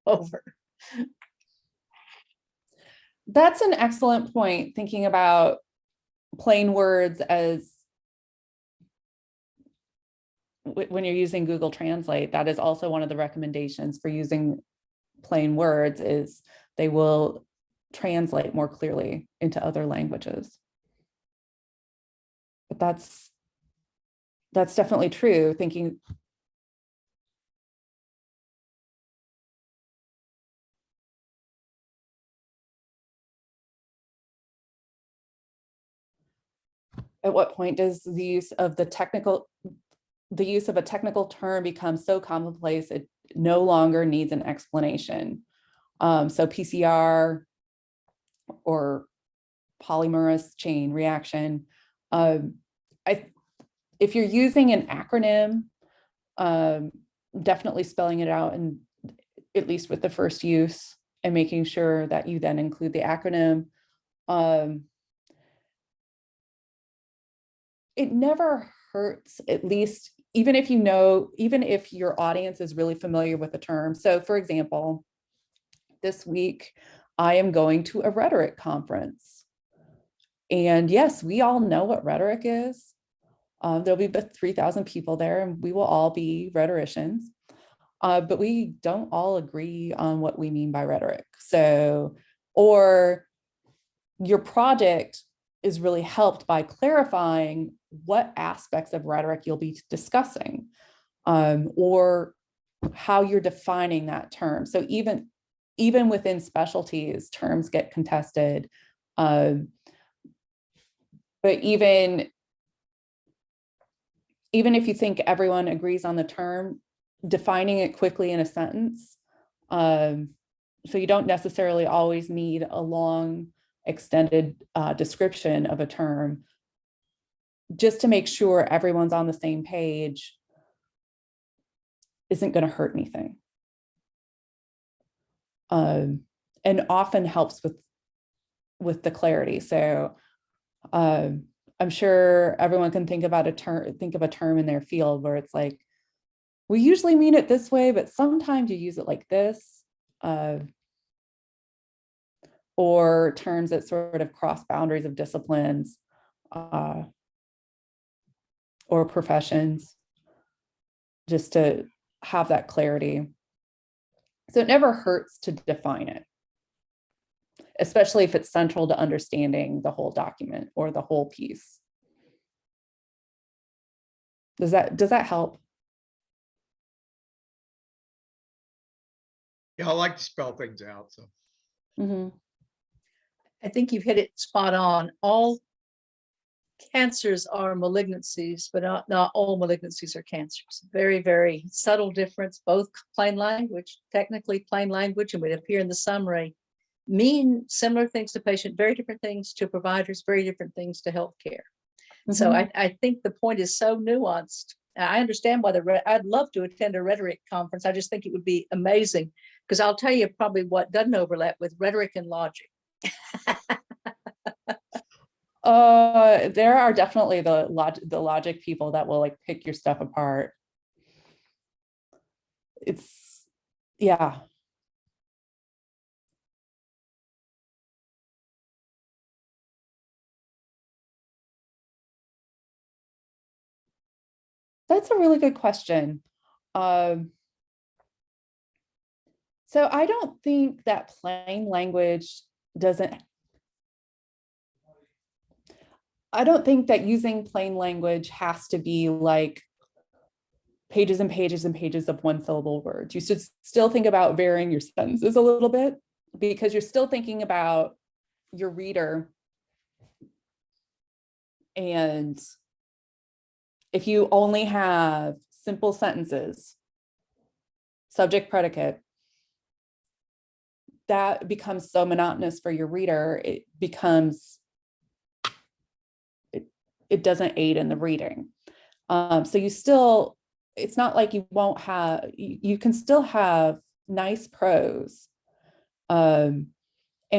over. That's an excellent point, thinking about plain words as when you're using Google Translate. That is also one of the recommendations for using plain words, is they will translate more clearly into other languages. But that's definitely true. Thinking at what point does the use of a technical term become so commonplace it no longer needs an explanation? So PCR or polymerase chain reaction. If you're using an acronym, definitely spelling it out, and at least with the first use, and making sure that you then include the acronym. It never hurts, at least, even if your audience is really familiar with the term. So for example, this week, I am going to a rhetoric conference. And yes, we all know what rhetoric is. There'll be about 3,000 people there, and we will all be rhetoricians. But we don't all agree on what we mean by rhetoric. So, or your project is really helped by clarifying what aspects of rhetoric you'll be discussing, or how you're defining that term. So even within specialties, terms get contested. But even if you think everyone agrees on the term, defining it quickly in a sentence. So you don't necessarily always need a long, extended description of a term, just to make sure everyone's on the same page isn't going to hurt anything. And often helps with the clarity. So I'm sure everyone can think of a term in their field where it's like, we usually mean it this way, but sometimes you use it like this. Or terms that sort of cross boundaries of disciplines or professions, just to have that clarity. So it never hurts to define it, especially if it's central to understanding the whole document or the whole piece. Does that help? Yeah, I like to spell things out. So I think you've hit it spot on. All cancers are malignancies, but not all malignancies are cancers. Very, very subtle difference. Both plain language, technically plain language, and would appear in the summary, mean similar things to patient, very different things to providers, very different things to healthcare. So I think the point is so nuanced. I understand why I'd love to attend a rhetoric conference. I just think it would be amazing, because I'll tell you probably what doesn't overlap with rhetoric and logic. There are definitely the logic people that will like pick your stuff apart. it's, yeah. That's a really good question. Um, so I don't think that plain language doesn't, I don't think that using plain language has to be like pages and pages and pages of one syllable words. You should still think about varying your sentences a little bit, because you're still thinking about your reader. And if you only have simple sentences, subject, predicate, that becomes so monotonous for your reader, it becomes, it doesn't aid in the reading. So you still, it's not like you won't have, you can still have nice prose. And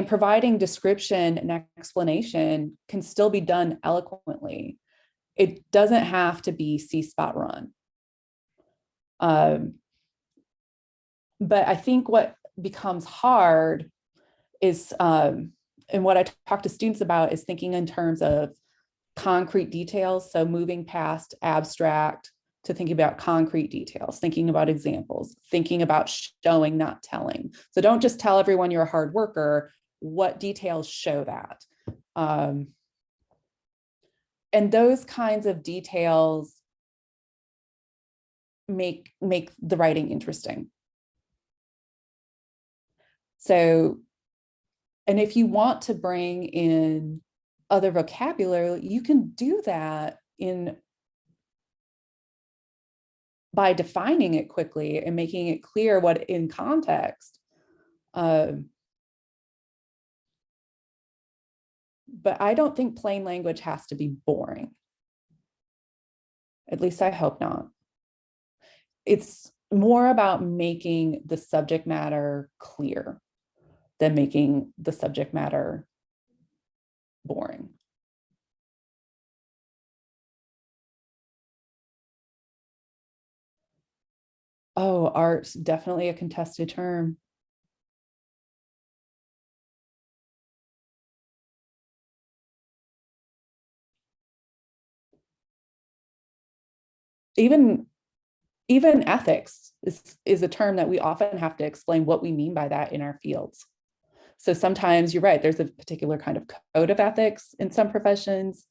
providing description and explanation can still be done eloquently. It doesn't have to be see spot run. But I think what becomes hard is, and what I talk to students about is thinking in terms of concrete details. So moving past abstract to thinking about concrete details, thinking about examples, thinking about showing, not telling. So don't just tell everyone you're a hard worker. What details show that? And those kinds of details make the writing interesting. So, and if you want to bring in other vocabulary, you can do that by defining it quickly and making it clear what in context. But I don't think plain language has to be boring. At least I hope not. It's more about making the subject matter clear than making the subject matter boring. Oh, art's definitely a contested term. Even ethics is a term that we often have to explain what we mean by that in our fields. So sometimes you're right, there's a particular kind of code of ethics in some professions.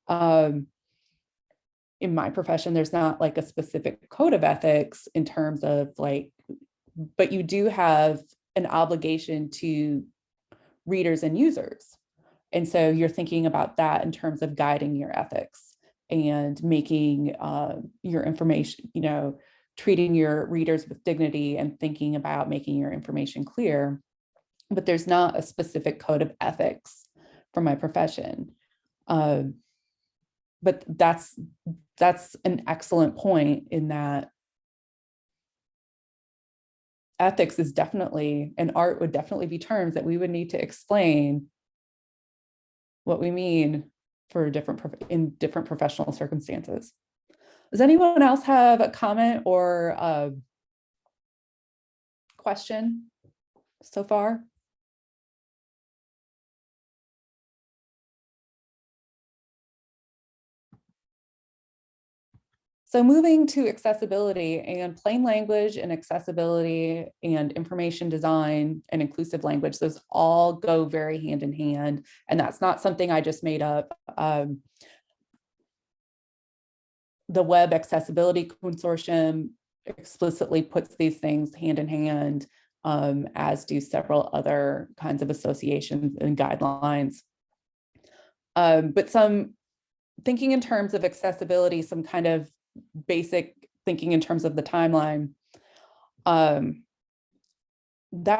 In my profession, there's not like a specific code of ethics in terms of like, but you do have an obligation to readers and users. And so you're thinking about that in terms of guiding your ethics and making your information, treating your readers with dignity and thinking about making your information clear. But there's not a specific code of ethics for my profession. But that's an excellent point, in that ethics is definitely, and art would definitely be terms that we would need to explain what we mean for in different professional circumstances. Does anyone else have a comment or a question so far? So moving to accessibility, and plain language and accessibility and information design and inclusive language, those all go very hand in hand. And that's not something I just made up. The Web Accessibility Consortium explicitly puts these things hand in hand, as do several other kinds of associations and guidelines. But some thinking in terms of accessibility, some kind of basic thinking in terms of the timeline. That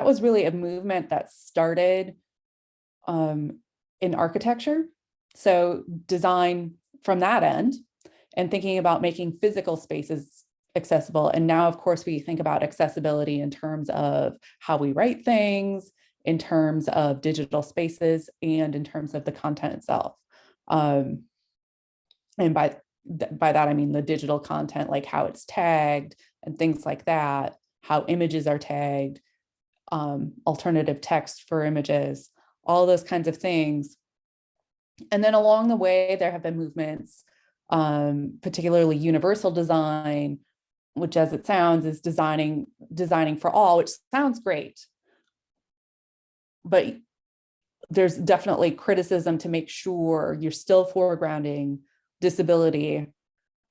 was really a movement that started in architecture. So design from that end, and thinking about making physical spaces accessible. And now, of course, we think about accessibility in terms of how we write things, in terms of digital spaces, and in terms of the content itself. And by that, I mean the digital content, like how it's tagged and things like that. how images are tagged, alternative text for images, all those kinds of things. And then along the way, there have been movements, particularly universal design, which as it sounds is designing for all, which sounds great. But there's definitely criticism to make sure you're still foregrounding disability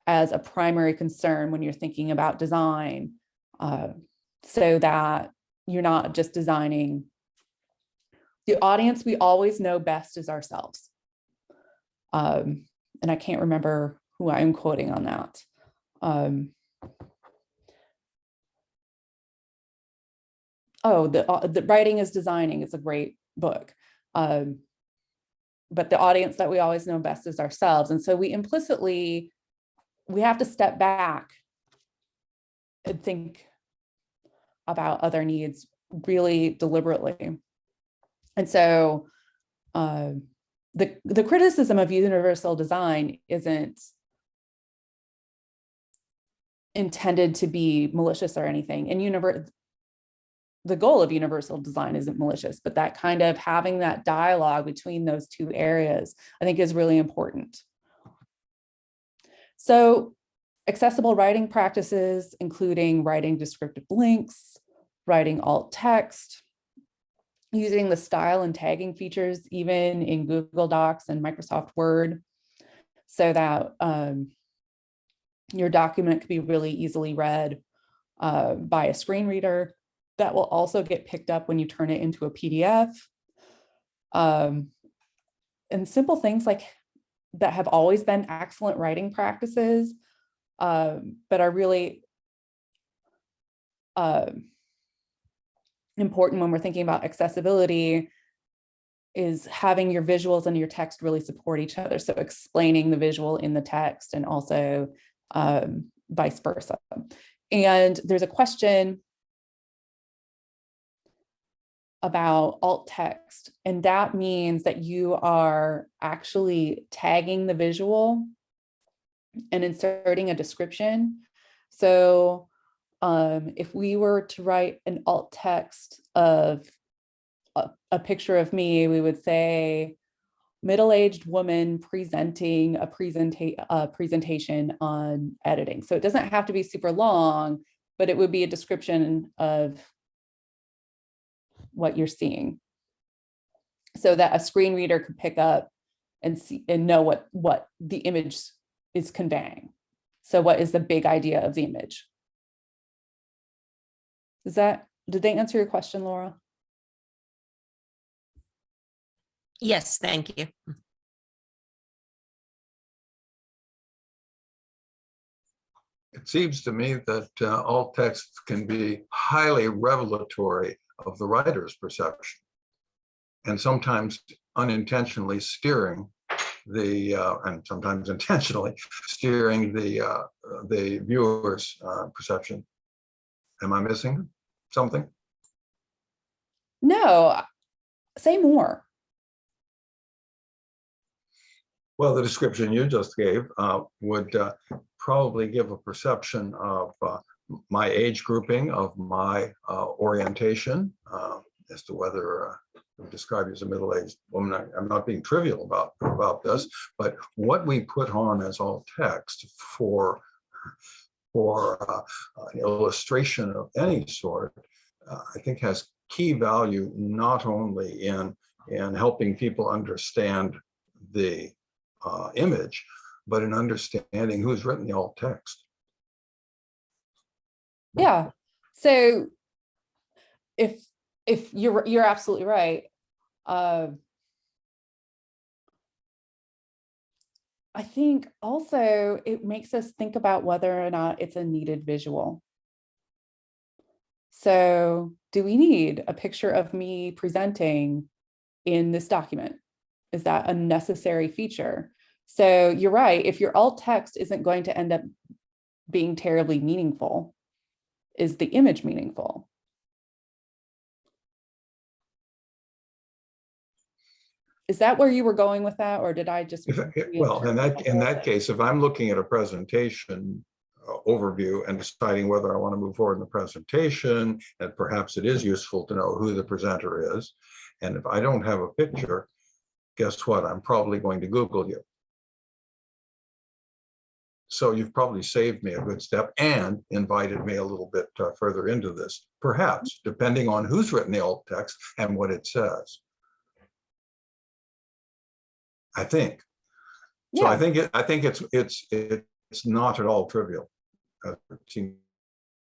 as a primary concern when you're thinking about design, so that you're not just designing. The audience we always know best is ourselves. And I can't remember who I'm quoting on that. The Writing is Designing is a great book. But the audience that we always know best is ourselves. And so we have to step back and think about other needs really deliberately. And so the criticism of universal design isn't intended to be malicious or anything. And the goal of universal design isn't malicious, but that kind of having that dialogue between those two areas, I think, is really important. So accessible writing practices, including writing descriptive links, writing alt text, using the style and tagging features, even in Google Docs and Microsoft Word, so that your document can be really easily read by a screen reader. That will also get picked up when you turn it into a PDF. And simple things like that have always been excellent writing practices, but are really important when we're thinking about accessibility, is having your visuals and your text really support each other. So explaining the visual in the text and also vice versa. And there's a question about alt text, and that means that you are actually tagging the visual and inserting a description. So if we were to write an alt text of a picture of me, we would say middle-aged woman presenting a presentation on editing. So it doesn't have to be super long, but it would be a description of what you're seeing, so that a screen reader could pick up and see and know what the image is conveying. So what is the big idea of the image? Did they answer your question, Laura? Yes, thank you. It seems to me that alt text can be highly revelatory of the writer's perception, and sometimes unintentionally steering and sometimes intentionally steering the viewer's perception. Am I missing something? No, say more. Well, the description you just gave would probably give a perception of my age grouping, of my orientation, as to whether we describe you as a middle-aged woman. I'm not being trivial about this, but what we put on as alt text for an illustration of any sort, I think has key value, not only in helping people understand the image, but in understanding who's written the alt text. Yeah. So if you're absolutely right. I think also it makes us think about whether or not it's a needed visual. So do we need a picture of me presenting in this document? Is that a necessary feature? So you're right, if your alt text isn't going to end up being terribly meaningful, is the image meaningful? Is that where you were going with that, or did I just? Well, in that case, if I'm looking at a presentation overview and deciding whether I want to move forward in the presentation, and perhaps it is useful to know who the presenter is. And if I don't have a picture, guess what? I'm probably going to Google you. So you've probably saved me a good step and invited me a little bit further into this, perhaps, depending on who's written the alt text and what it says. I think. So I Yeah, think it's not at all trivial. It seems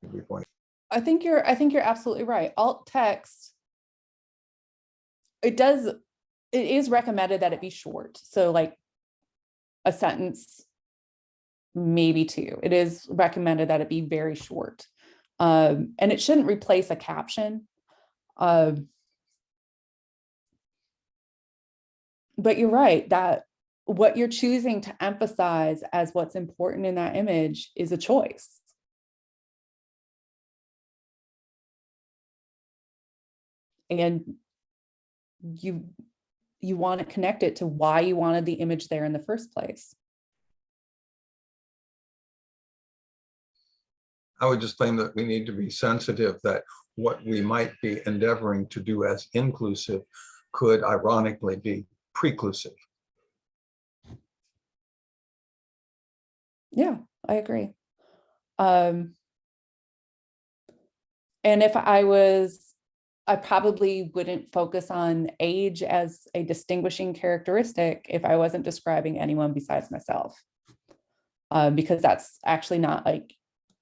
to be pointing. I think you're absolutely right. Alt text, it is recommended that it be short. So like a sentence, maybe two. It is recommended that it be very short. And it shouldn't replace a caption. But you're right that what you're choosing to emphasize as what's important in that image is a choice. And you want to connect it to why you wanted the image there in the first place. I would just claim that we need to be sensitive that what we might be endeavoring to do as inclusive could ironically be preclusive. Yeah, I agree. And if I probably wouldn't focus on age as a distinguishing characteristic if I wasn't describing anyone besides myself. Because that's actually not like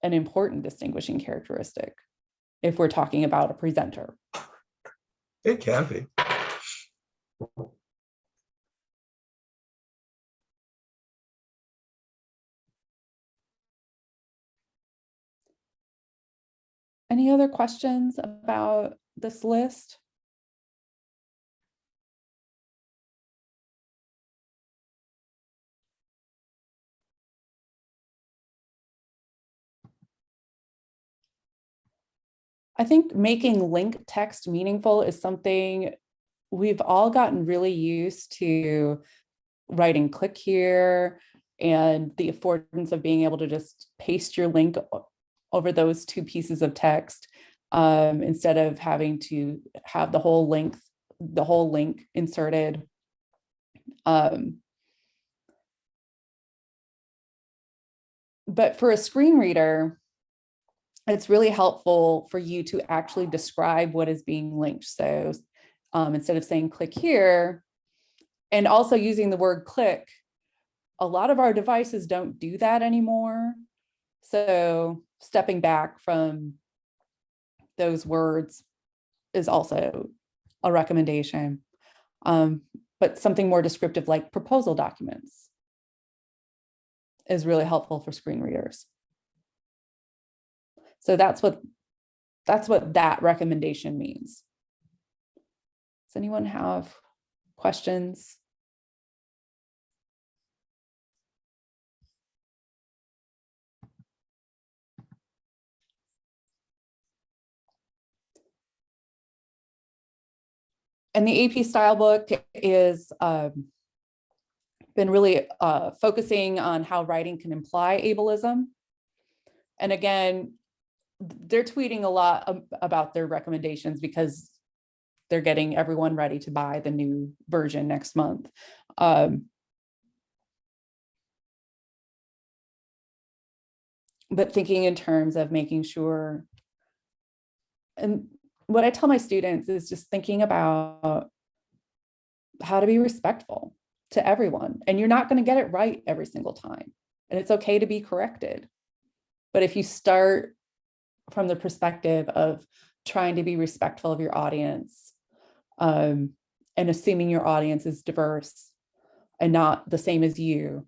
an important distinguishing characteristic if we're talking about a presenter. It can be. Any other questions about this list? I think making link text meaningful is something we've all gotten really used to writing click here and the affordance of being able to just paste your link over those two pieces of text instead of having to have the whole link inserted. But for a screen reader, it's really helpful for you to actually describe what is being linked. So instead of saying click here, and also using the word click, a lot of our devices don't do that anymore. So stepping back from those words is also a recommendation. But something more descriptive like proposal documents is really helpful for screen readers. So that's what that recommendation means. Does anyone have questions? And the AP style book is been really focusing on how writing can imply ableism. And again, they're tweeting a lot about their recommendations because they're getting everyone ready to buy the new version next month. But thinking in terms of making sure, and what I tell my students is just thinking about how to be respectful to everyone. And you're not going to get it right every single time. And it's okay to be corrected. But if you start from the perspective of trying to be respectful of your audience and assuming your audience is diverse and not the same as you,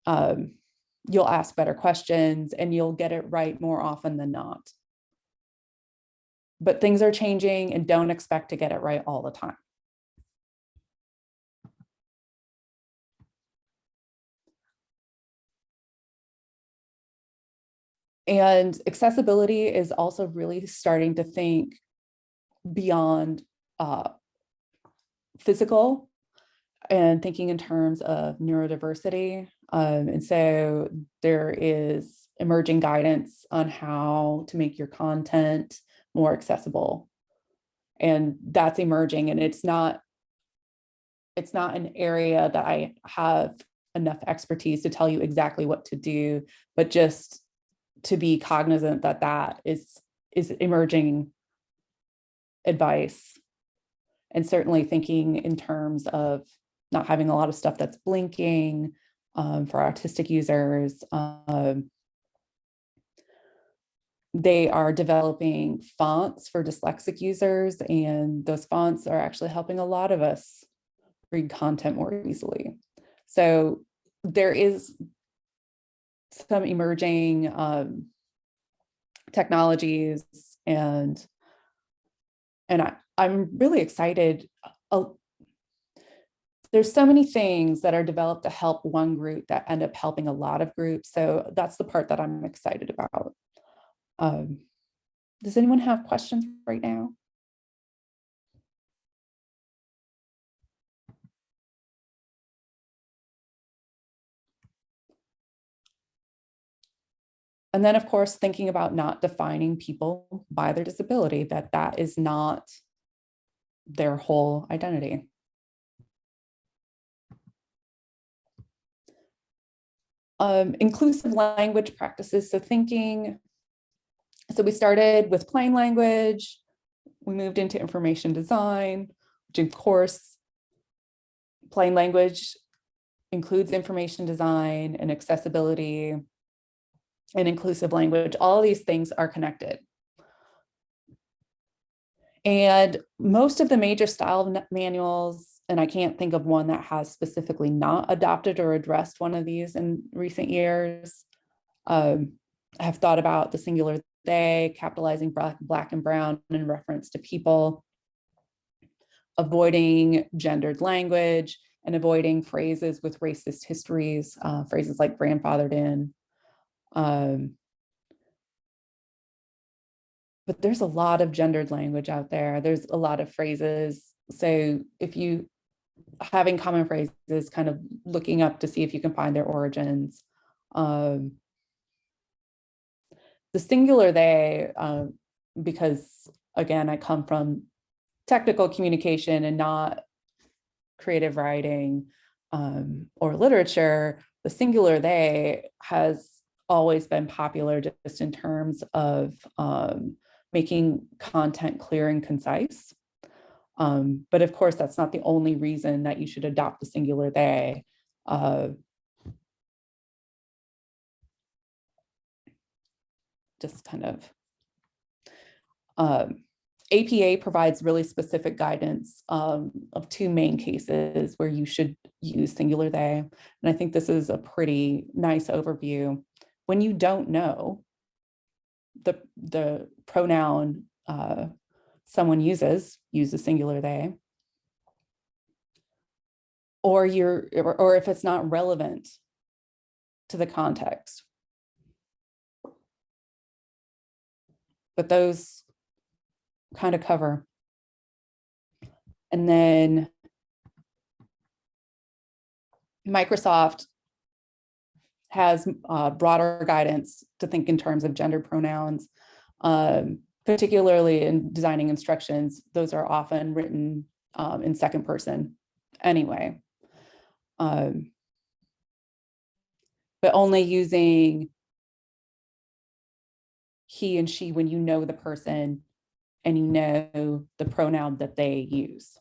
you'll ask better questions and you'll get it right more often than not. But things are changing and don't expect to get it right all the time. And accessibility is also really starting to think beyond physical and thinking in terms of neurodiversity. And so there is emerging guidance on how to make your content more accessible. And that's emerging, and it's not an area that I have enough expertise to tell you exactly what to do, but just to be cognizant that that is emerging advice. And certainly thinking in terms of not having a lot of stuff that's blinking for autistic users. They are developing fonts for dyslexic users, and those fonts are actually helping a lot of us read content more easily. So there is some emerging technologies, and I'm really excited. There's so many things that are developed to help one group that end up helping a lot of groups. So that's the part that I'm excited about. Does anyone have questions right now? And then, of course, thinking about not defining people by their disability, that is not their whole identity. Inclusive language practices. So we started with plain language, we moved into information design, which of course, plain language includes information design and accessibility and inclusive language. All these things are connected. And most of the major style manuals, and I can't think of one that has specifically not adopted or addressed one of these in recent years, have thought about the singular they, capitalizing black and brown in reference to people, avoiding gendered language, and avoiding phrases with racist histories, phrases like grandfathered in. But there's a lot of gendered language out there. There's a lot of phrases. So if you having common phrases, kind of looking up to see if you can find their origins. The singular they, because again, I come from technical communication and not creative writing or literature, the singular they has always been popular just in terms of making content clear and concise. But of course, that's not the only reason that you should adopt the singular they. Just kind of APA provides really specific guidance of two main cases where you should use singular they. And I think this is a pretty nice overview. When you don't know the pronoun someone uses, use the singular they. Or if it's not relevant to the context. But those kind of cover. And then Microsoft has broader guidance to think in terms of gender pronouns, particularly in designing instructions. Those are often written in second person anyway. But only using he and she when you know the person and you know the pronoun that they use.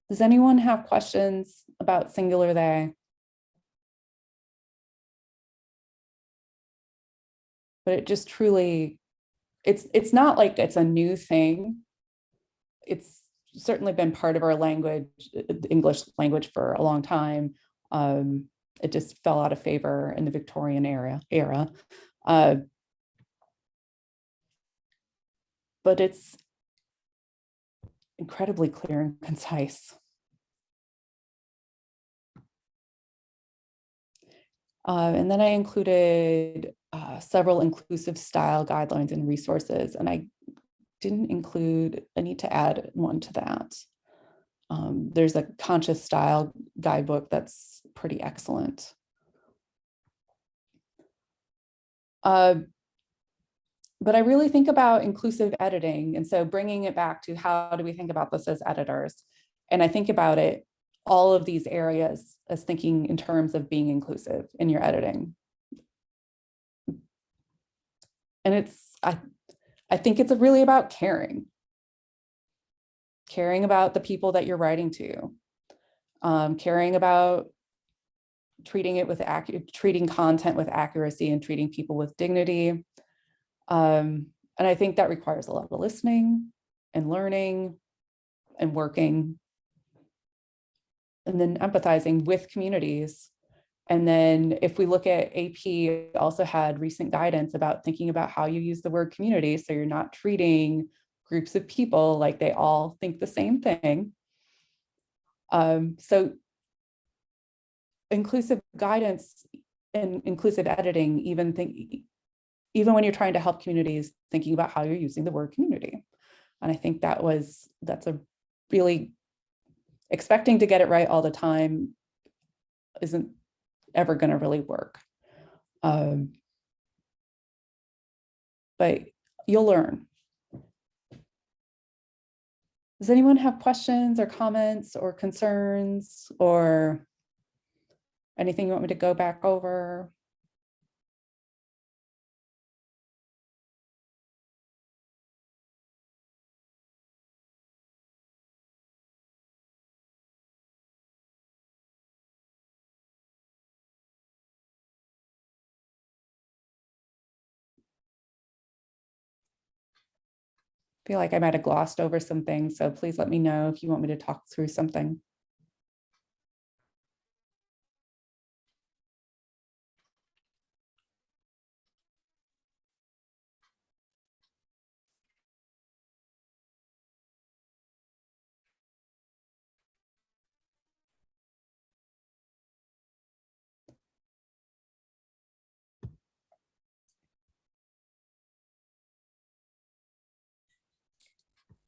Does anyone have questions about singular they? But it just truly, it's not like it's a new thing. It's certainly been part of our language, the English language, for a long time. It just fell out of favor in the Victorian era. But it's incredibly clear and concise. And then I included several inclusive style guidelines and resources, and I didn't include, I need to add one to that. There's a conscious style guidebook that's pretty excellent. But I really think about inclusive editing. And so bringing it back to how do we think about this as editors? And I think about it, all of these areas as thinking in terms of being inclusive in your editing. And I think it's really about caring about the people that you're writing to, caring about treating content with accuracy and treating people with dignity. And I think that requires a lot of listening and learning and working, and then empathizing with communities. And then if we look at AP, also had recent guidance about thinking about how you use the word community. So you're not treating groups of people like they all think the same thing. So inclusive guidance and inclusive editing, even when you're trying to help communities, thinking about how you're using the word community. And I think that's a really, expecting to get it right all the time isn't ever going to really work. But you'll learn. Does anyone have questions or comments or concerns or anything you want me to go back over? Feel like I might have glossed over some things, so please let me know if you want me to talk through something.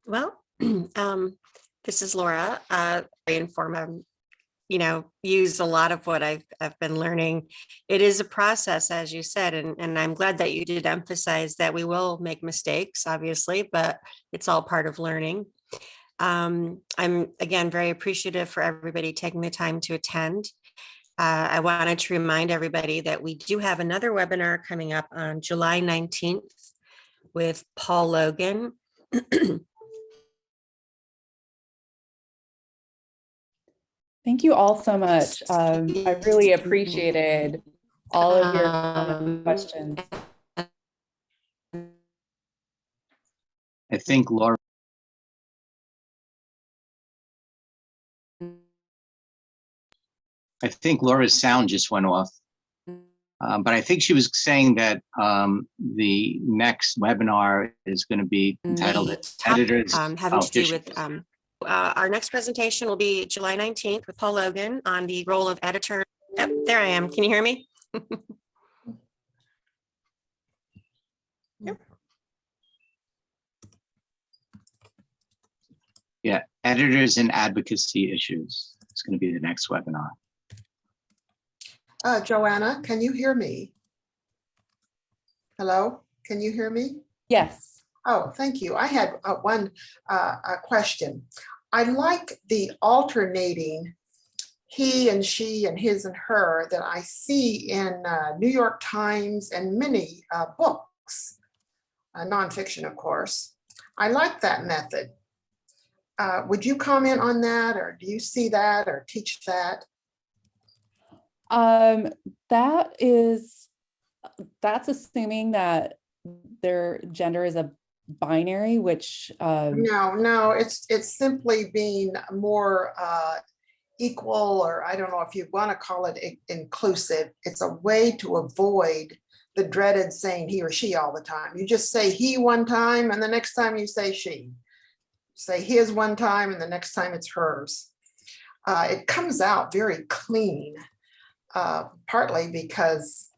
Well, this is Laura. Very informed. Use a lot of what I've been learning. It is a process, as you said, and I'm glad that you did emphasize that we will make mistakes, obviously, but it's all part of learning. I'm again very appreciative for everybody taking the time to attend. I wanted to remind everybody that we do have another webinar coming up on July 19th with Paul Logan. Thank you all so much. I really appreciated all of your comments and questions. I think Laura's sound just went off. But I think she was saying that the next webinar is going to be entitled Editors. Having to do with our next presentation will be July 19th with Paul Logan on the role of editor. Yep, there I am. Can you hear me? Yep. Yeah, editors and advocacy issues. It's going to be the next webinar. Joanna, can you hear me? Hello, can you hear me? Yes. Oh, thank you. I had one question. I like the alternating he and she and his and her that I see in New York Times and many books, nonfiction, of course. I like that method. Would you comment on that, or do you see that or teach that? That's assuming that their gender is a binary, which no, it's simply being more equal, or I don't know if you want to call it inclusive. It's a way to avoid the dreaded saying he or she all the time. You just say he one time, and the next time you say she. Say his one time, and the next time it's hers. It comes out very clean, partly because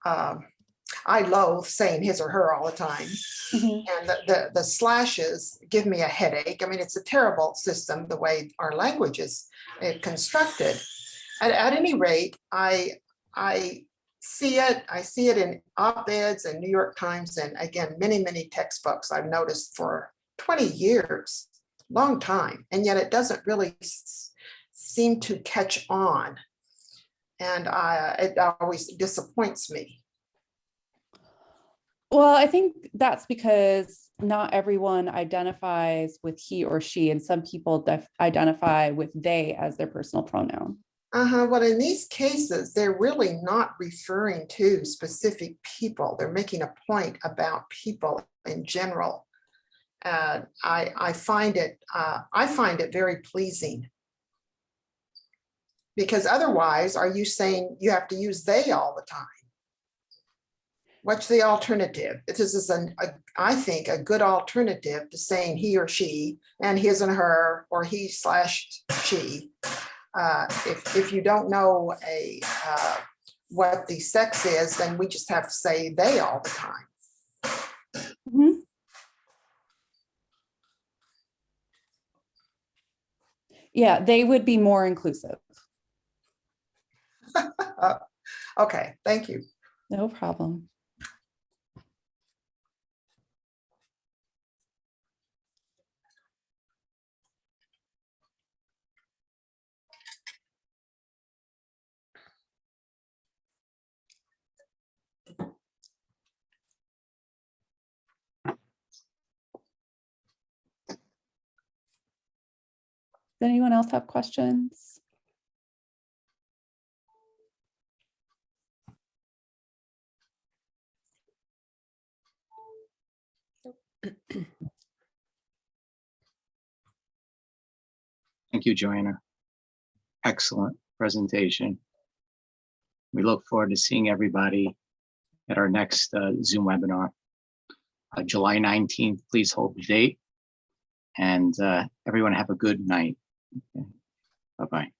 I loathe saying his or her all the time. Mhm. And the slashes give me a headache. I mean, it's a terrible system, the way our language is constructed. At any rate, I see it in op-eds and New York Times, and again, many textbooks I've noticed for 20 years, long time, and yet it doesn't really seem to catch on. And it always disappoints me. Well, I think that's because not everyone identifies with he or she, and some people identify with they as their personal pronoun. Well, in these cases, they're really not referring to specific people. They're making a point about people in general. I find it very pleasing. Because otherwise, are you saying you have to use they all the time? What's the alternative? This is I think, a good alternative to saying he or she and his and her, or he/she. If you don't know what the sex is, then we just have to say they all the time. Mhm. Yeah, they would be more inclusive. Okay, thank you. No problem. Does anyone else have questions? Thank you, Joanna. Excellent presentation. We look forward to seeing everybody at our next Zoom webinar. July 19th, please hold the date. And everyone have a good night. Okay. Bye-bye.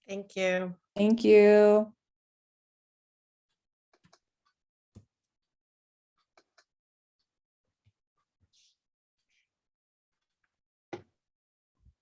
Thank you. Thank you.